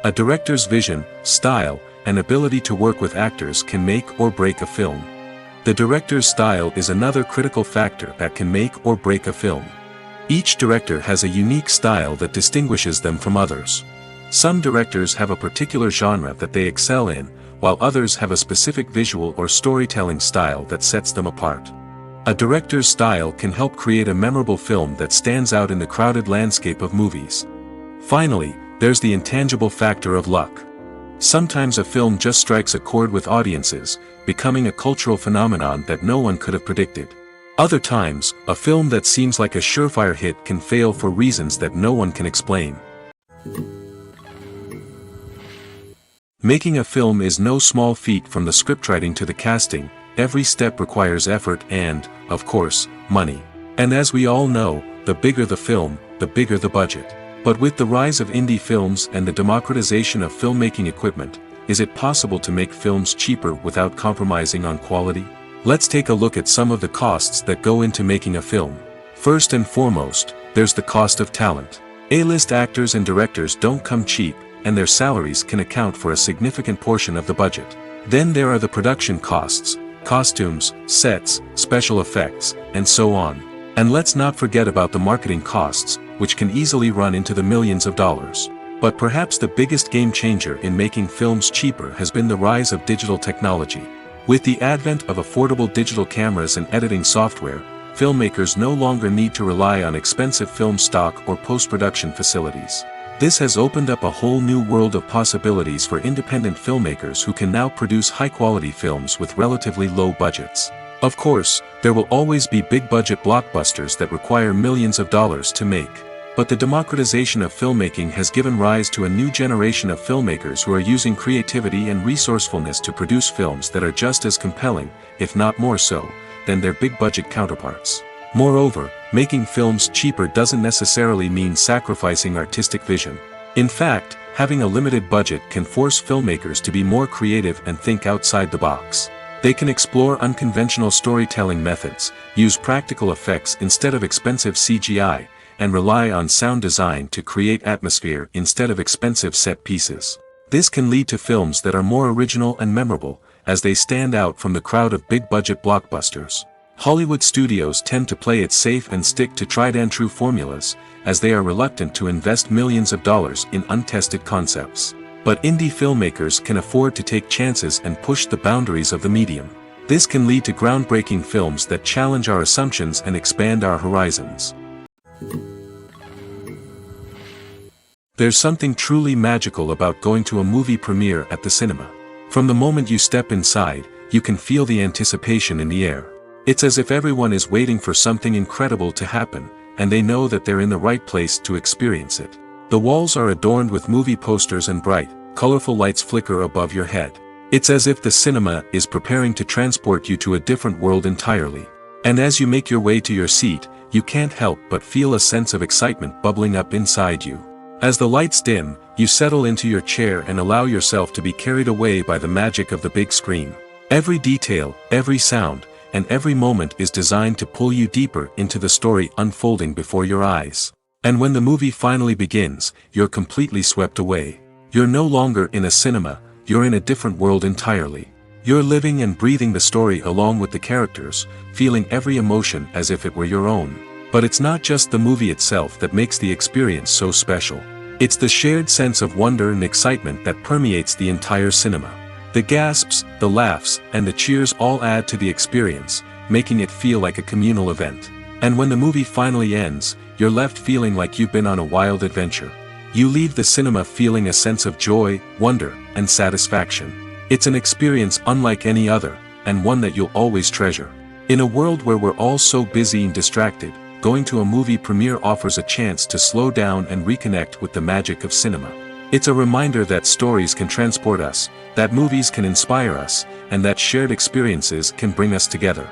A director's vision, style, and ability to work with actors can make or break a film. The director's style is another critical factor that can make or break a film. Each director has a unique style that distinguishes them from others. Some directors have a particular genre that they excel in, while others have a specific visual or storytelling style that sets them apart. A director's style can help create a memorable film that stands out in the crowded landscape of movies. Finally, there's the intangible factor of luck. Sometimes a film just strikes a chord with audiences, becoming a cultural phenomenon that no one could have predicted. Other times, a film that seems like a surefire hit can fail for reasons that no one can explain. Making a film is no small feat. From the scriptwriting to the casting, every step requires effort and, of course, money. And as we all know, the bigger the film, the bigger the budget. But with the rise of indie films and the democratization of filmmaking equipment, is it possible to make films cheaper without compromising on quality? Let's take a look at some of the costs that go into making a film. First and foremost, there's the cost of talent. A-list actors and directors don't come cheap, and their salaries can account for a significant portion of the budget. Then there are the production costs, costumes, sets, special effects, and so on. And let's not forget about the marketing costs, which can easily run into the millions of dollars. But perhaps the biggest game changer in making films cheaper has been the rise of digital technology. With the advent of affordable digital cameras and editing software, filmmakers no longer need to rely on expensive film stock or post-production facilities. This has opened up a whole new world of possibilities for independent filmmakers who can now produce high-quality films with relatively low budgets. Of course, there will always be big-budget blockbusters that require millions of dollars to make. But the democratization of filmmaking has given rise to a new generation of filmmakers who are using creativity and resourcefulness to produce films that are just as compelling, if not more so, than their big-budget counterparts. Moreover, making films cheaper doesn't necessarily mean sacrificing artistic vision. In fact, having a limited budget can force filmmakers to be more creative and think outside the box. They can explore unconventional storytelling methods, use practical effects instead of expensive CGI, and rely on sound design to create atmosphere instead of expensive set pieces. This can lead to films that are more original and memorable, as they stand out from the crowd of big-budget blockbusters. Hollywood studios tend to play it safe and stick to tried-and-true formulas, as they are reluctant to invest millions of dollars in untested concepts. But indie filmmakers can afford to take chances and push the boundaries of the medium. This can lead to groundbreaking films that challenge our assumptions and expand our horizons. There's something truly magical about going to a movie premiere at the cinema. From the moment you step inside, you can feel the anticipation in the air. It's as if everyone is waiting for something incredible to happen, and they know that they're in the right place to experience it. The walls are adorned with movie posters and bright, colorful lights flicker above your head. It's as if the cinema is preparing to transport you to a different world entirely. And as you make your way to your seat, you can't help but feel a sense of excitement bubbling up inside you. As the lights dim, you settle into your chair and allow yourself to be carried away by the magic of the big screen. Every detail, every sound, and every moment is designed to pull you deeper into the story unfolding before your eyes. And when the movie finally begins, you're completely swept away. You're no longer in a cinema, you're in a different world entirely. You're living and breathing the story along with the characters, feeling every emotion as if it were your own. But it's not just the movie itself that makes the experience so special. It's the shared sense of wonder and excitement that permeates the entire cinema. The gasps, the laughs, and the cheers all add to the experience, making it feel like a communal event. And when the movie finally ends, you're left feeling like you've been on a wild adventure. You leave the cinema feeling a sense of joy, wonder, and satisfaction. It's an experience unlike any other, and one that you'll always treasure. In a world where we're all so busy and distracted, going to a movie premiere offers a chance to slow down and reconnect with the magic of cinema. It's a reminder that stories can transport us, that movies can inspire us, and that shared experiences can bring us together.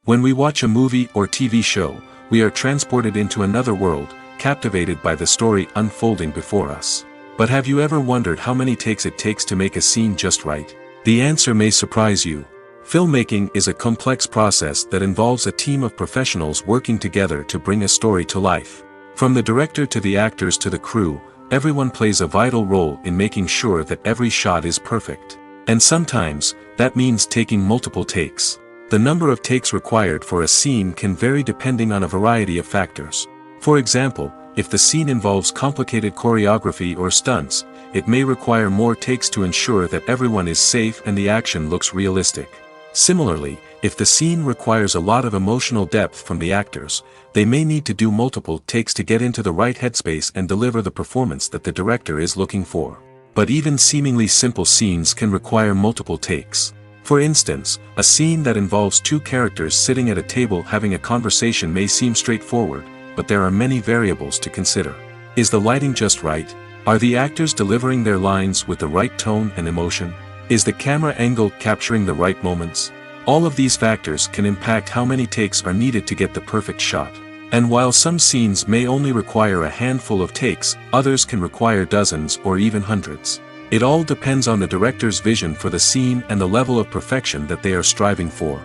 When we watch a movie or TV show, we are transported into another world, captivated by the story unfolding before us. But have you ever wondered how many takes it takes to make a scene just right? The answer may surprise you. Filmmaking is a complex process that involves a team of professionals working together to bring a story to life. From the director to the actors to the crew, everyone plays a vital role in making sure that every shot is perfect. And sometimes, that means taking multiple takes. The number of takes required for a scene can vary depending on a variety of factors. For example, if the scene involves complicated choreography or stunts, it may require more takes to ensure that everyone is safe and the action looks realistic. Similarly, if the scene requires a lot of emotional depth from the actors, they may need to do multiple takes to get into the right headspace and deliver the performance that the director is looking for. But even seemingly simple scenes can require multiple takes. For instance, a scene that involves two characters sitting at a table having a conversation may seem straightforward, but there are many variables to consider. Is the lighting just right? Are the actors delivering their lines with the right tone and emotion? Is the camera angle capturing the right moments? All of these factors can impact how many takes are needed to get the perfect shot. And while some scenes may only require a handful of takes, others can require dozens or even hundreds. It all depends on the director's vision for the scene and the level of perfection that they are striving for.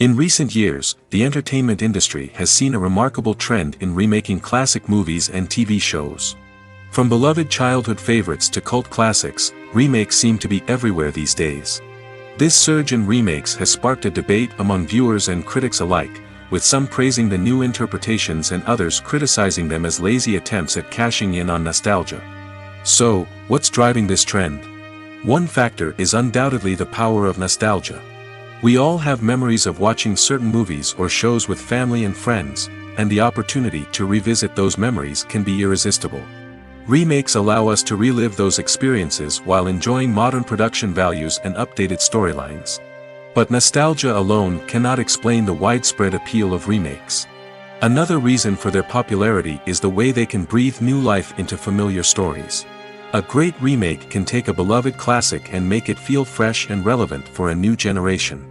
In recent years, the entertainment industry has seen a remarkable trend in remaking classic movies and TV shows. From beloved childhood favorites to cult classics, remakes seem to be everywhere these days. This surge in remakes has sparked a debate among viewers and critics alike, with some praising the new interpretations and others criticizing them as lazy attempts at cashing in on nostalgia. So, what's driving this trend? One factor is undoubtedly the power of nostalgia. We all have memories of watching certain movies or shows with family and friends, and the opportunity to revisit those memories can be irresistible. Remakes allow us to relive those experiences while enjoying modern production values and updated storylines. But nostalgia alone cannot explain the widespread appeal of remakes. Another reason for their popularity is the way they can breathe new life into familiar stories. A great remake can take a beloved classic and make it feel fresh and relevant for a new generation.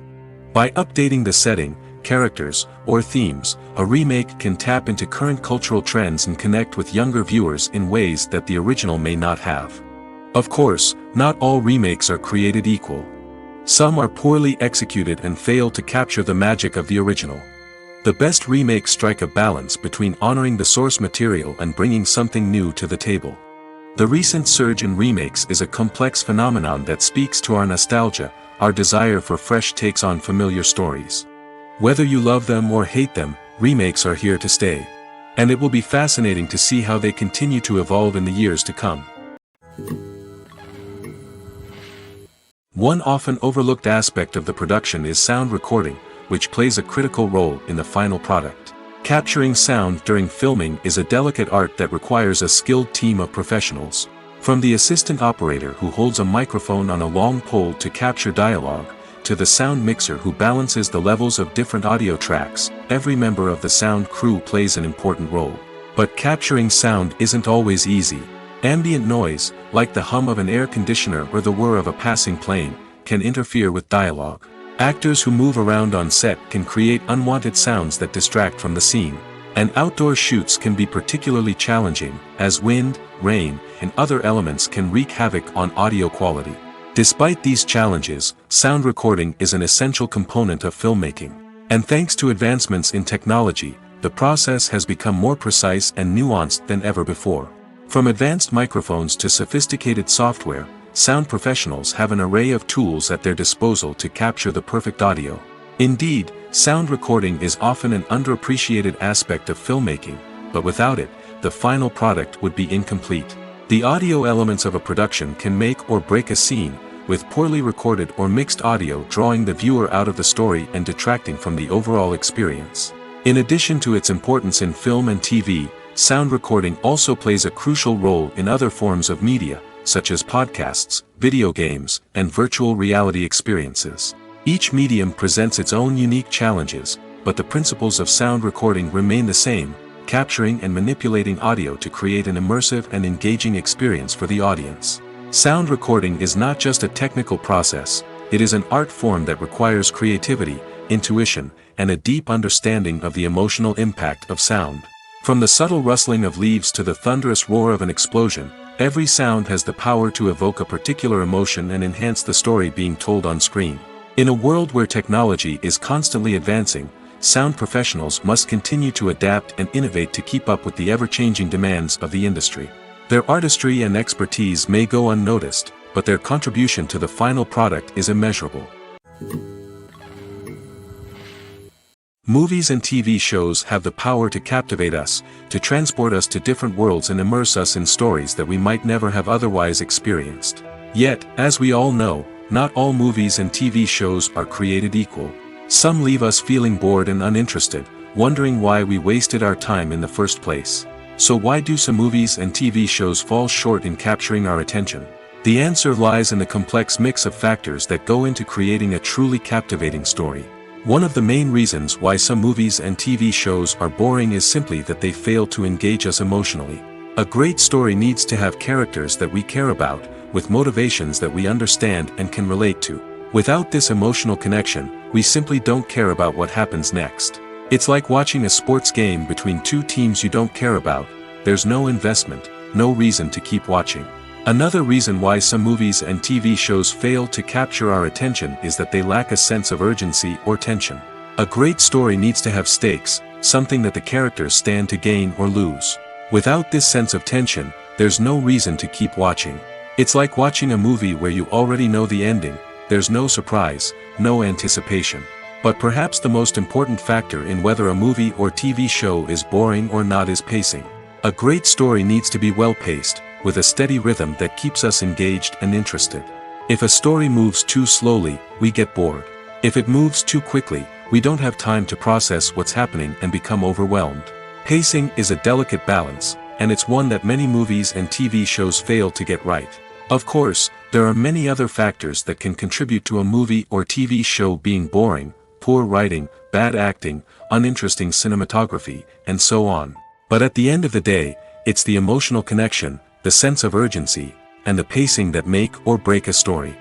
By updating the setting, characters, or themes, a remake can tap into current cultural trends and connect with younger viewers in ways that the original may not have. Of course, not all remakes are created equal. Some are poorly executed and fail to capture the magic of the original. The best remakes strike a balance between honoring the source material and bringing something new to the table. The recent surge in remakes is a complex phenomenon that speaks to our nostalgia, our desire for fresh takes on familiar stories. Whether you love them or hate them, remakes are here to stay. And it will be fascinating to see how they continue to evolve in the years to come. One often overlooked aspect of the production is sound recording, which plays a critical role in the final product. Capturing sound during filming is a delicate art that requires a skilled team of professionals. From the assistant operator who holds a microphone on a long pole to capture dialogue, to the sound mixer who balances the levels of different audio tracks, every member of the sound crew plays an important role. But capturing sound isn't always easy. Ambient noise, like the hum of an air conditioner or the whir of a passing plane, can interfere with dialogue. Actors who move around on set can create unwanted sounds that distract from the scene. And outdoor shoots can be particularly challenging, as wind, rain, and other elements can wreak havoc on audio quality. Despite these challenges, sound recording is an essential component of filmmaking. And thanks to advancements in technology, the process has become more precise and nuanced than ever before. From advanced microphones to sophisticated software, sound professionals have an array of tools at their disposal to capture the perfect audio. Indeed, sound recording is often an underappreciated aspect of filmmaking, but without it, the final product would be incomplete. The audio elements of a production can make or break a scene, with poorly recorded or mixed audio drawing the viewer out of the story and detracting from the overall experience. In addition to its importance in film and TV, sound recording also plays a crucial role in other forms of media, such as podcasts, video games, and virtual reality experiences. Each medium presents its own unique challenges, but the principles of sound recording remain the same, capturing and manipulating audio to create an immersive and engaging experience for the audience. Sound recording is not just a technical process, it is an art form that requires creativity, intuition, and a deep understanding of the emotional impact of sound. From the subtle rustling of leaves to the thunderous roar of an explosion, every sound has the power to evoke a particular emotion and enhance the story being told on screen. In a world where technology is constantly advancing, sound professionals must continue to adapt and innovate to keep up with the ever-changing demands of the industry. Their artistry and expertise may go unnoticed, but their contribution to the final product is immeasurable. Movies and TV shows have the power to captivate us, to transport us to different worlds and immerse us in stories that we might never have otherwise experienced. Yet, as we all know, not all movies and TV shows are created equal. Some leave us feeling bored and uninterested, wondering why we wasted our time in the first place. So why do some movies and TV shows fall short in capturing our attention? The answer lies in the complex mix of factors that go into creating a truly captivating story. One of the main reasons why some movies and TV shows are boring is simply that they fail to engage us emotionally. A great story needs to have characters that we care about, with motivations that we understand and can relate to. Without this emotional connection, we simply don't care about what happens next. It's like watching a sports game between two teams you don't care about. There's no investment, no reason to keep watching. Another reason why some movies and TV shows fail to capture our attention is that they lack a sense of urgency or tension. A great story needs to have stakes, something that the characters stand to gain or lose. Without this sense of tension, there's no reason to keep watching. It's like watching a movie where you already know the ending, there's no surprise, no anticipation. But perhaps the most important factor in whether a movie or TV show is boring or not is pacing. A great story needs to be well-paced, with a steady rhythm that keeps us engaged and interested. If a story moves too slowly, we get bored. If it moves too quickly, we don't have time to process what's happening and become overwhelmed. Pacing is a delicate balance, and it's one that many movies and TV shows fail to get right. Of course, there are many other factors that can contribute to a movie or TV show being boring: poor writing, bad acting, uninteresting cinematography, and so on. But at the end of the day, it's the emotional connection, the sense of urgency, and the pacing that make or break a story.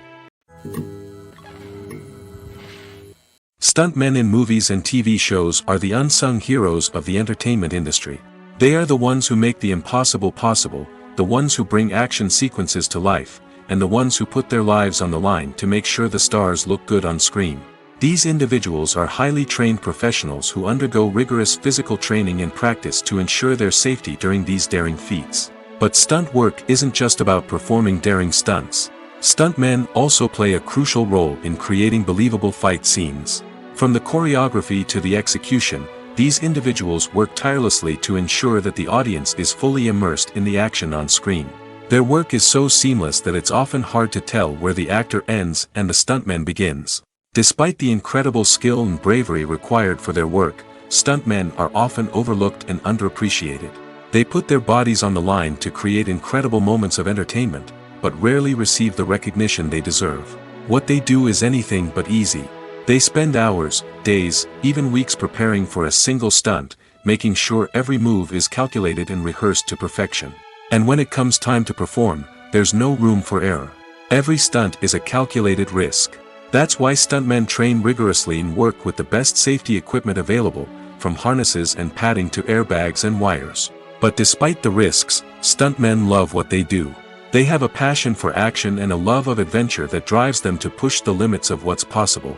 Stuntmen in movies and TV shows are the unsung heroes of the entertainment industry. They are the ones who make the impossible possible, the ones who bring action sequences to life, and the ones who put their lives on the line to make sure the stars look good on screen. These individuals are highly trained professionals who undergo rigorous physical training and practice to ensure their safety during these daring feats. But stunt work isn't just about performing daring stunts. Stuntmen also play a crucial role in creating believable fight scenes. From the choreography to the execution, these individuals work tirelessly to ensure that the audience is fully immersed in the action on screen. Their work is so seamless that it's often hard to tell where the actor ends and the stuntman begins. Despite the incredible skill and bravery required for their work, stuntmen are often overlooked and underappreciated. They put their bodies on the line to create incredible moments of entertainment, but rarely receive the recognition they deserve. What they do is anything but easy. They spend hours, days, even weeks preparing for a single stunt, making sure every move is calculated and rehearsed to perfection. And when it comes time to perform, there's no room for error. Every stunt is a calculated risk. That's why stuntmen train rigorously and work with the best safety equipment available, from harnesses and padding to airbags and wires. But despite the risks, stuntmen love what they do. They have a passion for action and a love of adventure that drives them to push the limits of what's possible.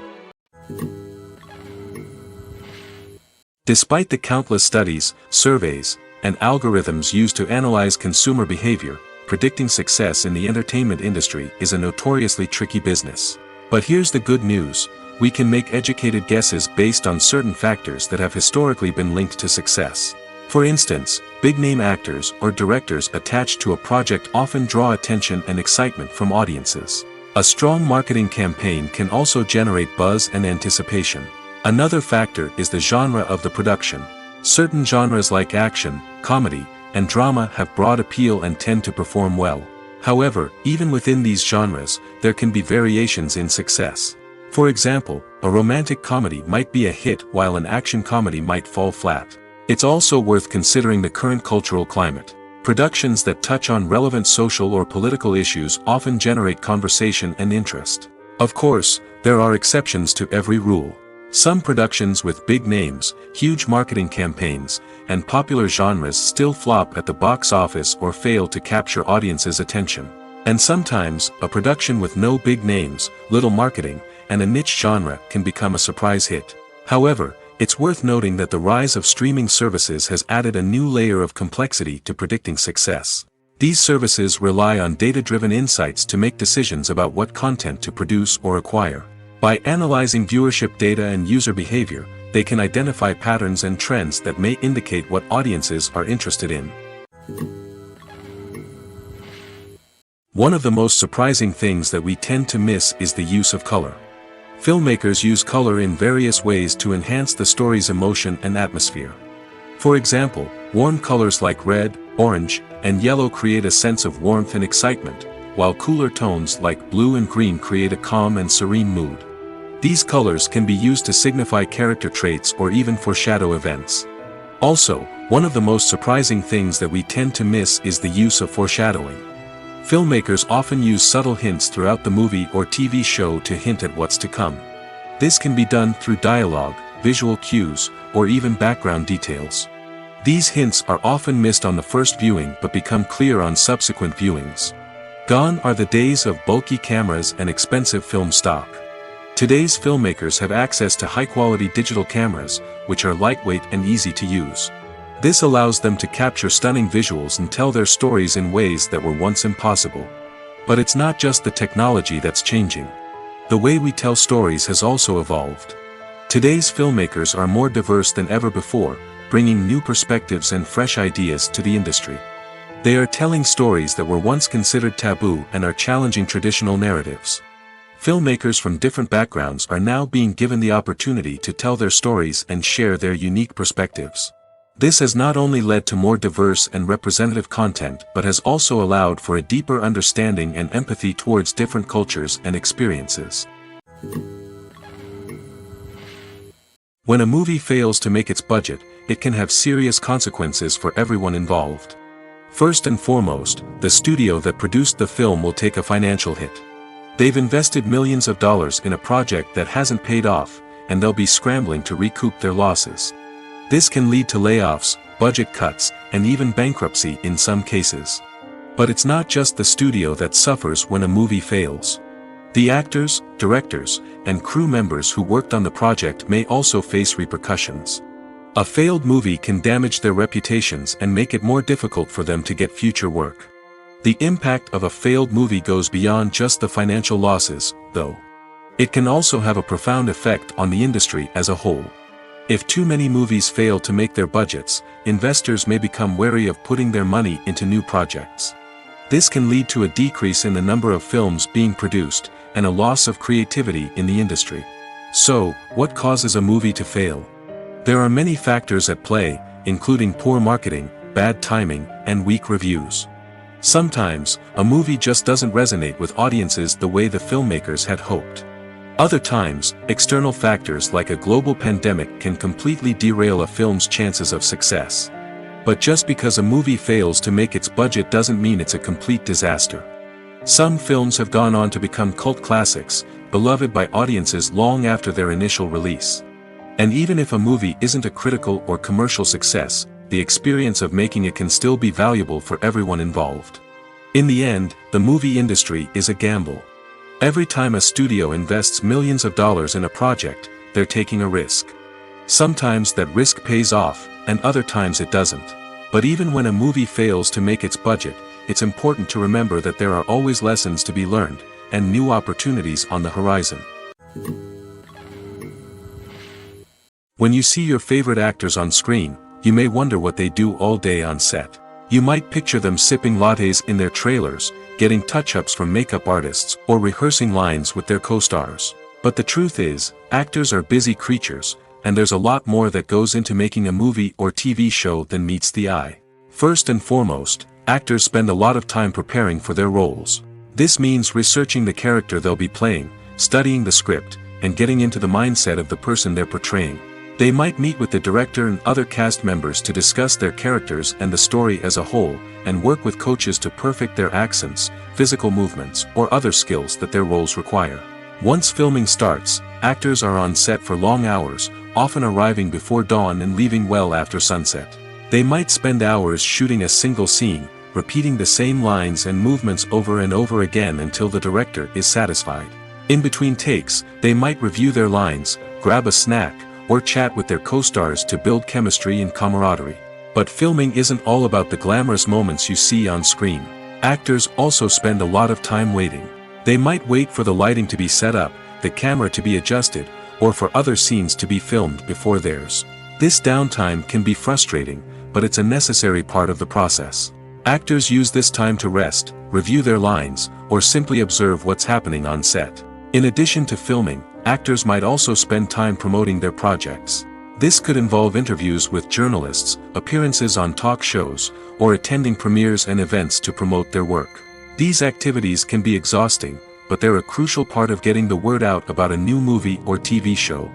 Despite the countless studies, surveys, and algorithms used to analyze consumer behavior, predicting success in the entertainment industry is a notoriously tricky business. But here's the good news: we can make educated guesses based on certain factors that have historically been linked to success. For instance, big-name actors or directors attached to a project often draw attention and excitement from audiences. A strong marketing campaign can also generate buzz and anticipation. Another factor is the genre of the production. Certain genres like action, comedy, and drama have broad appeal and tend to perform well. However, even within these genres, there can be variations in success. For example, a romantic comedy might be a hit while an action comedy might fall flat. It's also worth considering the current cultural climate. Productions that touch on relevant social or political issues often generate conversation and interest. Of course, there are exceptions to every rule. Some productions with big names, huge marketing campaigns, and popular genres still flop at the box office or fail to capture audiences' attention. And sometimes, a production with no big names, little marketing, and a niche genre can become a surprise hit. However, it's worth noting that the rise of streaming services has added a new layer of complexity to predicting success. These services rely on data-driven insights to make decisions about what content to produce or acquire. By analyzing viewership data and user behavior, they can identify patterns and trends that may indicate what audiences are interested in. One of the most surprising things that we tend to miss is the use of color. Filmmakers use color in various ways to enhance the story's emotion and atmosphere. For example, warm colors like red, orange, and yellow create a sense of warmth and excitement, while cooler tones like blue and green create a calm and serene mood. These colors can be used to signify character traits or even foreshadow events. Also, one of the most surprising things that we tend to miss is the use of foreshadowing. Filmmakers often use subtle hints throughout the movie or TV show to hint at what's to come. This can be done through dialogue, visual cues, or even background details. These hints are often missed on the first viewing but become clear on subsequent viewings. Gone are the days of bulky cameras and expensive film stock. Today's filmmakers have access to high-quality digital cameras, which are lightweight and easy to use. This allows them to capture stunning visuals and tell their stories in ways that were once impossible. But it's not just the technology that's changing. The way we tell stories has also evolved. Today's filmmakers are more diverse than ever before, bringing new perspectives and fresh ideas to the industry. They are telling stories that were once considered taboo and are challenging traditional narratives. Filmmakers from different backgrounds are now being given the opportunity to tell their stories and share their unique perspectives. This has not only led to more diverse and representative content but has also allowed for a deeper understanding and empathy towards different cultures and experiences. When a movie fails to make its budget, it can have serious consequences for everyone involved. First and foremost, the studio that produced the film will take a financial hit. They've invested millions of dollars in a project that hasn't paid off, and they'll be scrambling to recoup their losses. This can lead to layoffs, budget cuts, and even bankruptcy in some cases. But it's not just the studio that suffers when a movie fails. The actors, directors, and crew members who worked on the project may also face repercussions. A failed movie can damage their reputations and make it more difficult for them to get future work. The impact of a failed movie goes beyond just the financial losses, though. It can also have a profound effect on the industry as a whole. If too many movies fail to make their budgets, investors may become wary of putting their money into new projects. This can lead to a decrease in the number of films being produced, and a loss of creativity in the industry. So, what causes a movie to fail? There are many factors at play, including poor marketing, bad timing, and weak reviews. Sometimes, a movie just doesn't resonate with audiences the way the filmmakers had hoped. Other times, external factors like a global pandemic can completely derail a film's chances of success. But just because a movie fails to make its budget doesn't mean it's a complete disaster. Some films have gone on to become cult classics, beloved by audiences long after their initial release. And even if a movie isn't a critical or commercial success, the experience of making it can still be valuable for everyone involved. In the end, the movie industry is a gamble. Every time a studio invests millions of dollars in a project, they're taking a risk. Sometimes that risk pays off, and other times it doesn't. But even when a movie fails to make its budget, it's important to remember that there are always lessons to be learned, and new opportunities on the horizon. When you see your favorite actors on screen, you may wonder what they do all day on set. You might picture them sipping lattes in their trailers, getting touch-ups from makeup artists, or rehearsing lines with their co-stars. But the truth is, actors are busy creatures, and there's a lot more that goes into making a movie or TV show than meets the eye. First and foremost, actors spend a lot of time preparing for their roles. This means researching the character they'll be playing, studying the script, and getting into the mindset of the person they're portraying. They might meet with the director and other cast members to discuss their characters and the story as a whole, and work with coaches to perfect their accents, physical movements, or other skills that their roles require. Once filming starts, actors are on set for long hours, often arriving before dawn and leaving well after sunset. They might spend hours shooting a single scene, repeating the same lines and movements over and over again until the director is satisfied. In between takes, they might review their lines, grab a snack, or chat with their co-stars to build chemistry and camaraderie. But filming isn't all about the glamorous moments you see on screen. Actors also spend a lot of time waiting. They might wait for the lighting to be set up, the camera to be adjusted, or for other scenes to be filmed before theirs. This downtime can be frustrating, but it's a necessary part of the process. Actors use this time to rest, review their lines, or simply observe what's happening on set. In addition to filming, actors might also spend time promoting their projects. This could involve interviews with journalists, appearances on talk shows, or attending premieres and events to promote their work. These activities can be exhausting, but they're a crucial part of getting the word out about a new movie or TV show.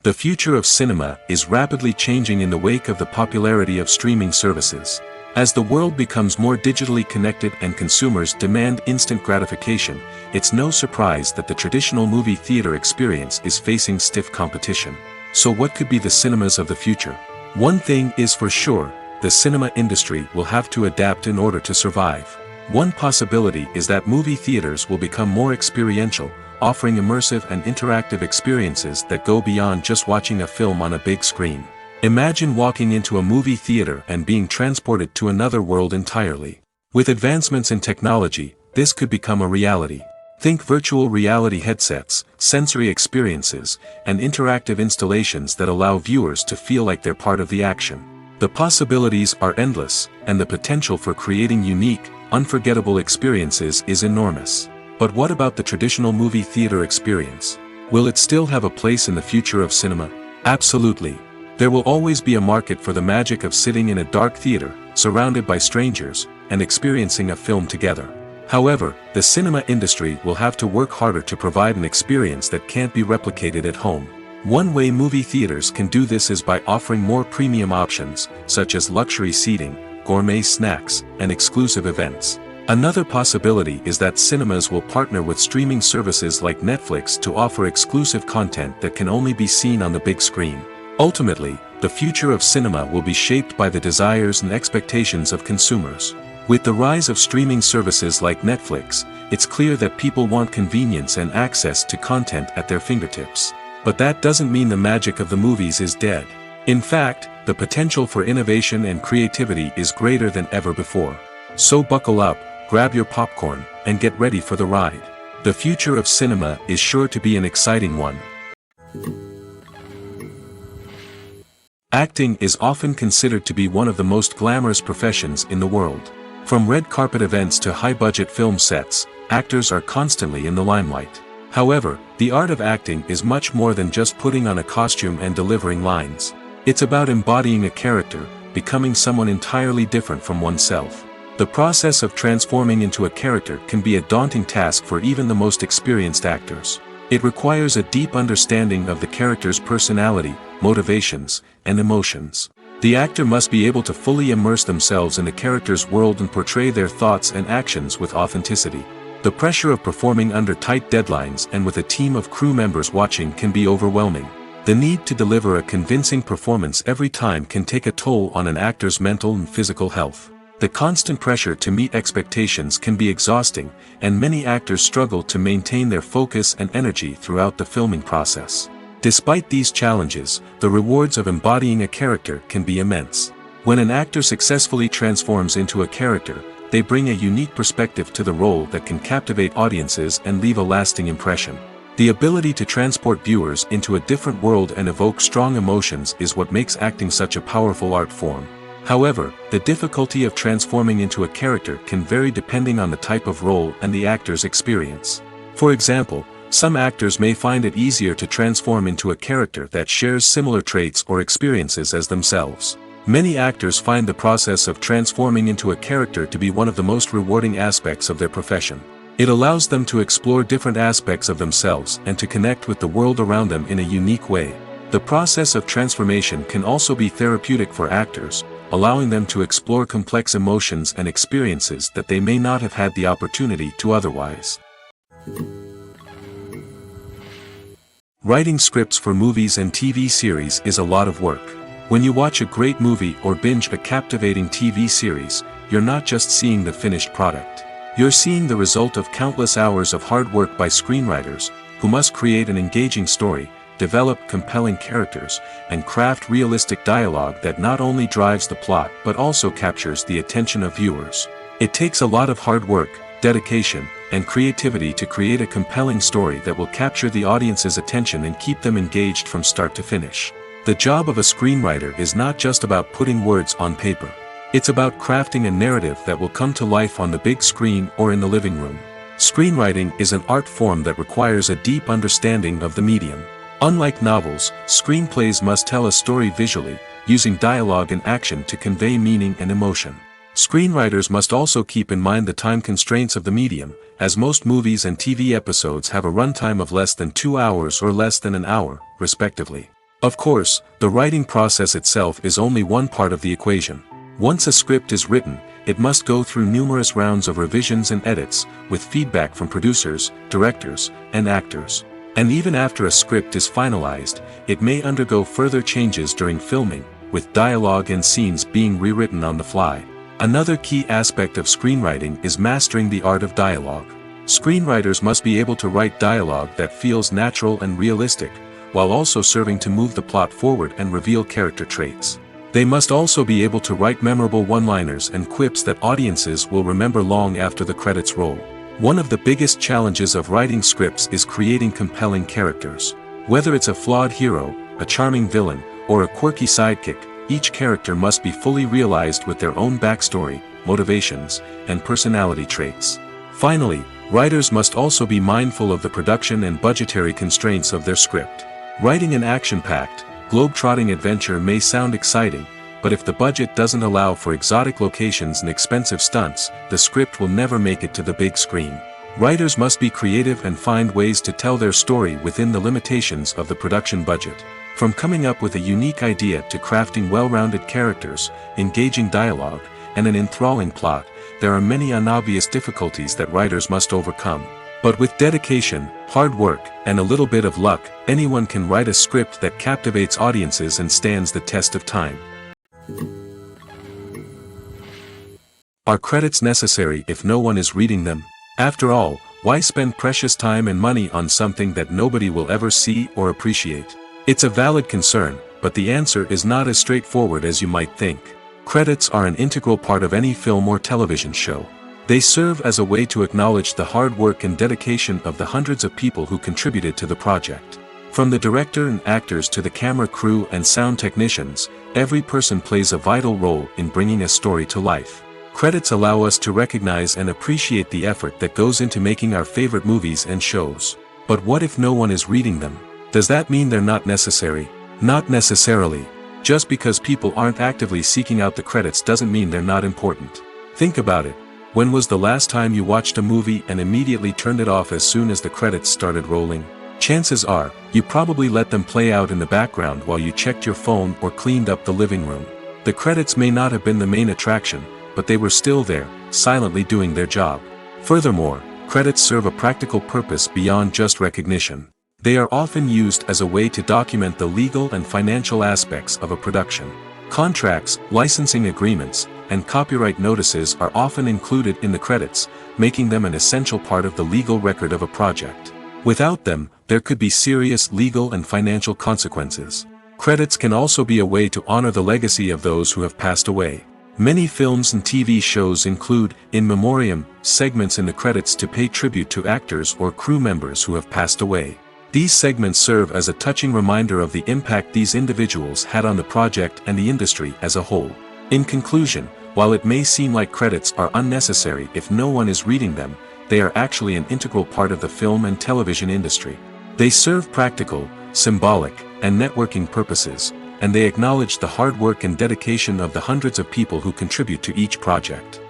The future of cinema is rapidly changing in the wake of the popularity of streaming services. As the world becomes more digitally connected and consumers demand instant gratification, it's no surprise that the traditional movie theater experience is facing stiff competition. So what could be the cinemas of the future? One thing is for sure, the cinema industry will have to adapt in order to survive. One possibility is that movie theaters will become more experiential, offering immersive and interactive experiences that go beyond just watching a film on a big screen. Imagine walking into a movie theater and being transported to another world entirely. With advancements in technology, this could become a reality. Think virtual reality headsets, sensory experiences, and interactive installations that allow viewers to feel like they're part of the action. The possibilities are endless, and the potential for creating unique, unforgettable experiences is enormous. But what about the traditional movie theater experience? Will it still have a place in the future of cinema? Absolutely. There will always be a market for the magic of sitting in a dark theater, surrounded by strangers, and experiencing a film together. However, the cinema industry will have to work harder to provide an experience that can't be replicated at home. One way movie theaters can do this is by offering more premium options, such as luxury seating, gourmet snacks, and exclusive events. Another possibility is that cinemas will partner with streaming services like Netflix to offer exclusive content that can only be seen on the big screen. Ultimately, the future of cinema will be shaped by the desires and expectations of consumers. With the rise of streaming services like Netflix, it's clear that people want convenience and access to content at their fingertips. But that doesn't mean the magic of the movies is dead. In fact, the potential for innovation and creativity is greater than ever before. So buckle up, grab your popcorn, and get ready for the ride. The future of cinema is sure to be an exciting one. Acting is often considered to be one of the most glamorous professions in the world. From red carpet events to high-budget film sets, actors are constantly in the limelight. However, the art of acting is much more than just putting on a costume and delivering lines. It's about embodying a character, becoming someone entirely different from oneself. The process of transforming into a character can be a daunting task for even the most experienced actors. It requires a deep understanding of the character's personality, motivations, and emotions. The actor must be able to fully immerse themselves in the character's world and portray their thoughts and actions with authenticity. The pressure of performing under tight deadlines and with a team of crew members watching can be overwhelming. The need to deliver a convincing performance every time can take a toll on an actor's mental and physical health. The constant pressure to meet expectations can be exhausting, and many actors struggle to maintain their focus and energy throughout the filming process. Despite these challenges, the rewards of embodying a character can be immense. When an actor successfully transforms into a character, they bring a unique perspective to the role that can captivate audiences and leave a lasting impression. The ability to transport viewers into a different world and evoke strong emotions is what makes acting such a powerful art form. However, the difficulty of transforming into a character can vary depending on the type of role and the actor's experience. For example, some actors may find it easier to transform into a character that shares similar traits or experiences as themselves. Many actors find the process of transforming into a character to be one of the most rewarding aspects of their profession. It allows them to explore different aspects of themselves and to connect with the world around them in a unique way. The process of transformation can also be therapeutic for actors, allowing them to explore complex emotions and experiences that they may not have had the opportunity to otherwise. Writing scripts for movies and TV series is a lot of work. When you watch a great movie or binge a captivating TV series, you're not just seeing the finished product. You're seeing the result of countless hours of hard work by screenwriters, who must create an engaging story, develop compelling characters, and craft realistic dialogue that not only drives the plot but also captures the attention of viewers. It takes a lot of hard work, dedication, and creativity to create a compelling story that will capture the audience's attention and keep them engaged from start to finish. The job of a screenwriter is not just about putting words on paper. It's about crafting a narrative that will come to life on the big screen or in the living room. Screenwriting is an art form that requires a deep understanding of the medium. Unlike novels, screenplays must tell a story visually, using dialogue and action to convey meaning and emotion. Screenwriters must also keep in mind the time constraints of the medium, as most movies and TV episodes have a runtime of less than 2 hours or less than an hour, respectively. Of course, the writing process itself is only one part of the equation. Once a script is written, it must go through numerous rounds of revisions and edits, with feedback from producers, directors, and actors. And even after a script is finalized, it may undergo further changes during filming, with dialogue and scenes being rewritten on the fly. Another key aspect of screenwriting is mastering the art of dialogue. Screenwriters must be able to write dialogue that feels natural and realistic, while also serving to move the plot forward and reveal character traits. They must also be able to write memorable one-liners and quips that audiences will remember long after the credits roll. One of the biggest challenges of writing scripts is creating compelling characters. Whether it's a flawed hero, a charming villain, or a quirky sidekick, each character must be fully realized with their own backstory, motivations, and personality traits. Finally, writers must also be mindful of the production and budgetary constraints of their script. Writing an action-packed, globe-trotting adventure may sound exciting, but if the budget doesn't allow for exotic locations and expensive stunts, the script will never make it to the big screen. Writers must be creative and find ways to tell their story within the limitations of the production budget. From coming up with a unique idea to crafting well-rounded characters, engaging dialogue, and an enthralling plot, there are many unobvious difficulties that writers must overcome. But with dedication, hard work, and a little bit of luck, anyone can write a script that captivates audiences and stands the test of time. Are credits necessary if no one is reading them? After all, why spend precious time and money on something that nobody will ever see or appreciate? It's a valid concern, but the answer is not as straightforward as you might think. Credits are an integral part of any film or television show. They serve as a way to acknowledge the hard work and dedication of the hundreds of people who contributed to the project. From the director and actors to the camera crew and sound technicians, every person plays a vital role in bringing a story to life. Credits allow us to recognize and appreciate the effort that goes into making our favorite movies and shows. But what if no one is reading them? Does that mean they're not necessary? Not necessarily. Just because people aren't actively seeking out the credits doesn't mean they're not important. Think about it. When was the last time you watched a movie and immediately turned it off as soon as the credits started rolling? Chances are, you probably let them play out in the background while you checked your phone or cleaned up the living room. The credits may not have been the main attraction, but they were still there, silently doing their job. Furthermore, credits serve a practical purpose beyond just recognition. They are often used as a way to document the legal and financial aspects of a production. Contracts, licensing agreements, and copyright notices are often included in the credits, making them an essential part of the legal record of a project. Without them, there could be serious legal and financial consequences. Credits can also be a way to honor the legacy of those who have passed away. Many films and TV shows include, in memoriam, segments in the credits to pay tribute to actors or crew members who have passed away. These segments serve as a touching reminder of the impact these individuals had on the project and the industry as a whole. In conclusion, while it may seem like credits are unnecessary if no one is reading them, they are actually an integral part of the film and television industry. They serve practical, symbolic, and networking purposes, and they acknowledge the hard work and dedication of the hundreds of people who contribute to each project.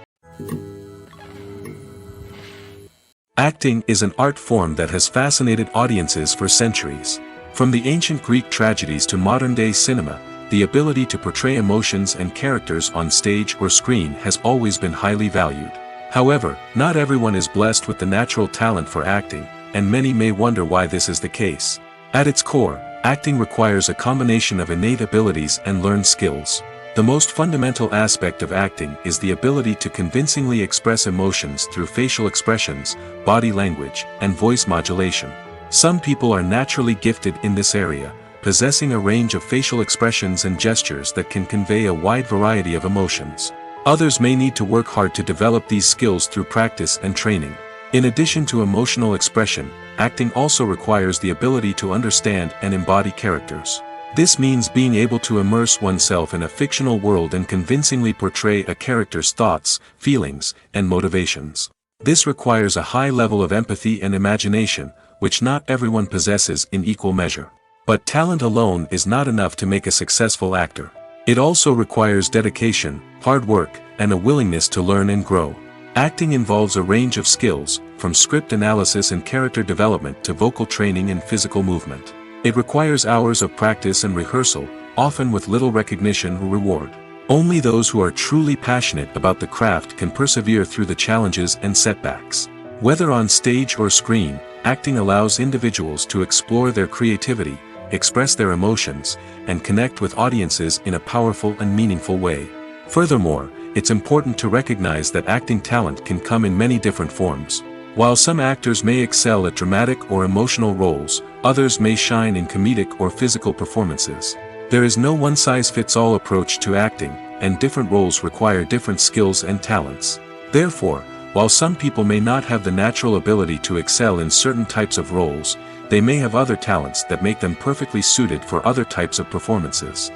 Acting is an art form that has fascinated audiences for centuries. From the ancient Greek tragedies to modern-day cinema, the ability to portray emotions and characters on stage or screen has always been highly valued. However, not everyone is blessed with the natural talent for acting, and many may wonder why this is the case. At its core, acting requires a combination of innate abilities and learned skills. The most fundamental aspect of acting is the ability to convincingly express emotions through facial expressions, body language, and voice modulation. Some people are naturally gifted in this area, possessing a range of facial expressions and gestures that can convey a wide variety of emotions. Others may need to work hard to develop these skills through practice and training. In addition to emotional expression, acting also requires the ability to understand and embody characters. This means being able to immerse oneself in a fictional world and convincingly portray a character's thoughts, feelings, and motivations. This requires a high level of empathy and imagination, which not everyone possesses in equal measure. But talent alone is not enough to make a successful actor. It also requires dedication, hard work, and a willingness to learn and grow. Acting involves a range of skills, from script analysis and character development to vocal training and physical movement. It requires hours of practice and rehearsal, often with little recognition or reward. Only those who are truly passionate about the craft can persevere through the challenges and setbacks. Whether on stage or screen, acting allows individuals to explore their creativity, express their emotions, and connect with audiences in a powerful and meaningful way. Furthermore, it's important to recognize that acting talent can come in many different forms. While some actors may excel at dramatic or emotional roles, others may shine in comedic or physical performances. There is no one-size-fits-all approach to acting, and different roles require different skills and talents. Therefore, while some people may not have the natural ability to excel in certain types of roles, they may have other talents that make them perfectly suited for other types of performances.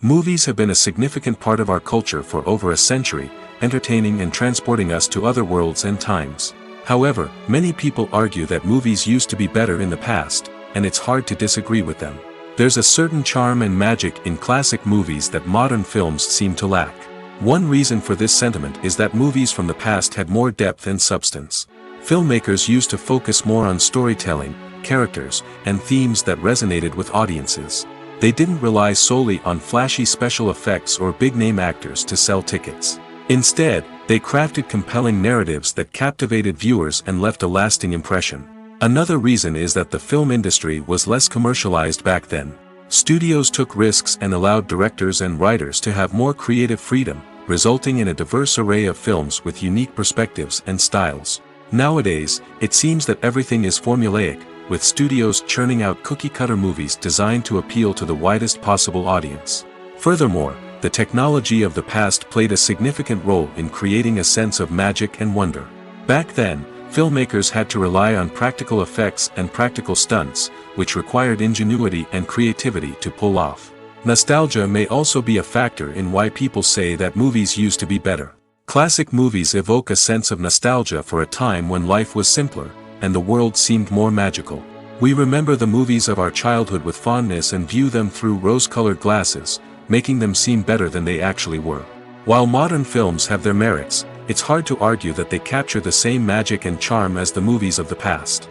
Movies have been a significant part of our culture for over a century, entertaining and transporting us to other worlds and times. However, many people argue that movies used to be better in the past, and it's hard to disagree with them. There's a certain charm and magic in classic movies that modern films seem to lack. One reason for this sentiment is that movies from the past had more depth and substance. Filmmakers used to focus more on storytelling, characters, and themes that resonated with audiences. They didn't rely solely on flashy special effects or big-name actors to sell tickets. Instead, they crafted compelling narratives that captivated viewers and left a lasting impression. Another reason is that the film industry was less commercialized back then. Studios took risks and allowed directors and writers to have more creative freedom, resulting in a diverse array of films with unique perspectives and styles. Nowadays, it seems that everything is formulaic, with studios churning out cookie-cutter movies designed to appeal to the widest possible audience. Furthermore, the technology of the past played a significant role in creating a sense of magic and wonder. Back then, filmmakers had to rely on practical effects and practical stunts, which required ingenuity and creativity to pull off. Nostalgia may also be a factor in why people say that movies used to be better. Classic movies evoke a sense of nostalgia for a time when life was simpler, and the world seemed more magical. We remember the movies of our childhood with fondness and view them through rose-colored glasses, making them seem better than they actually were. While modern films have their merits, it's hard to argue that they capture the same magic and charm as the movies of the past.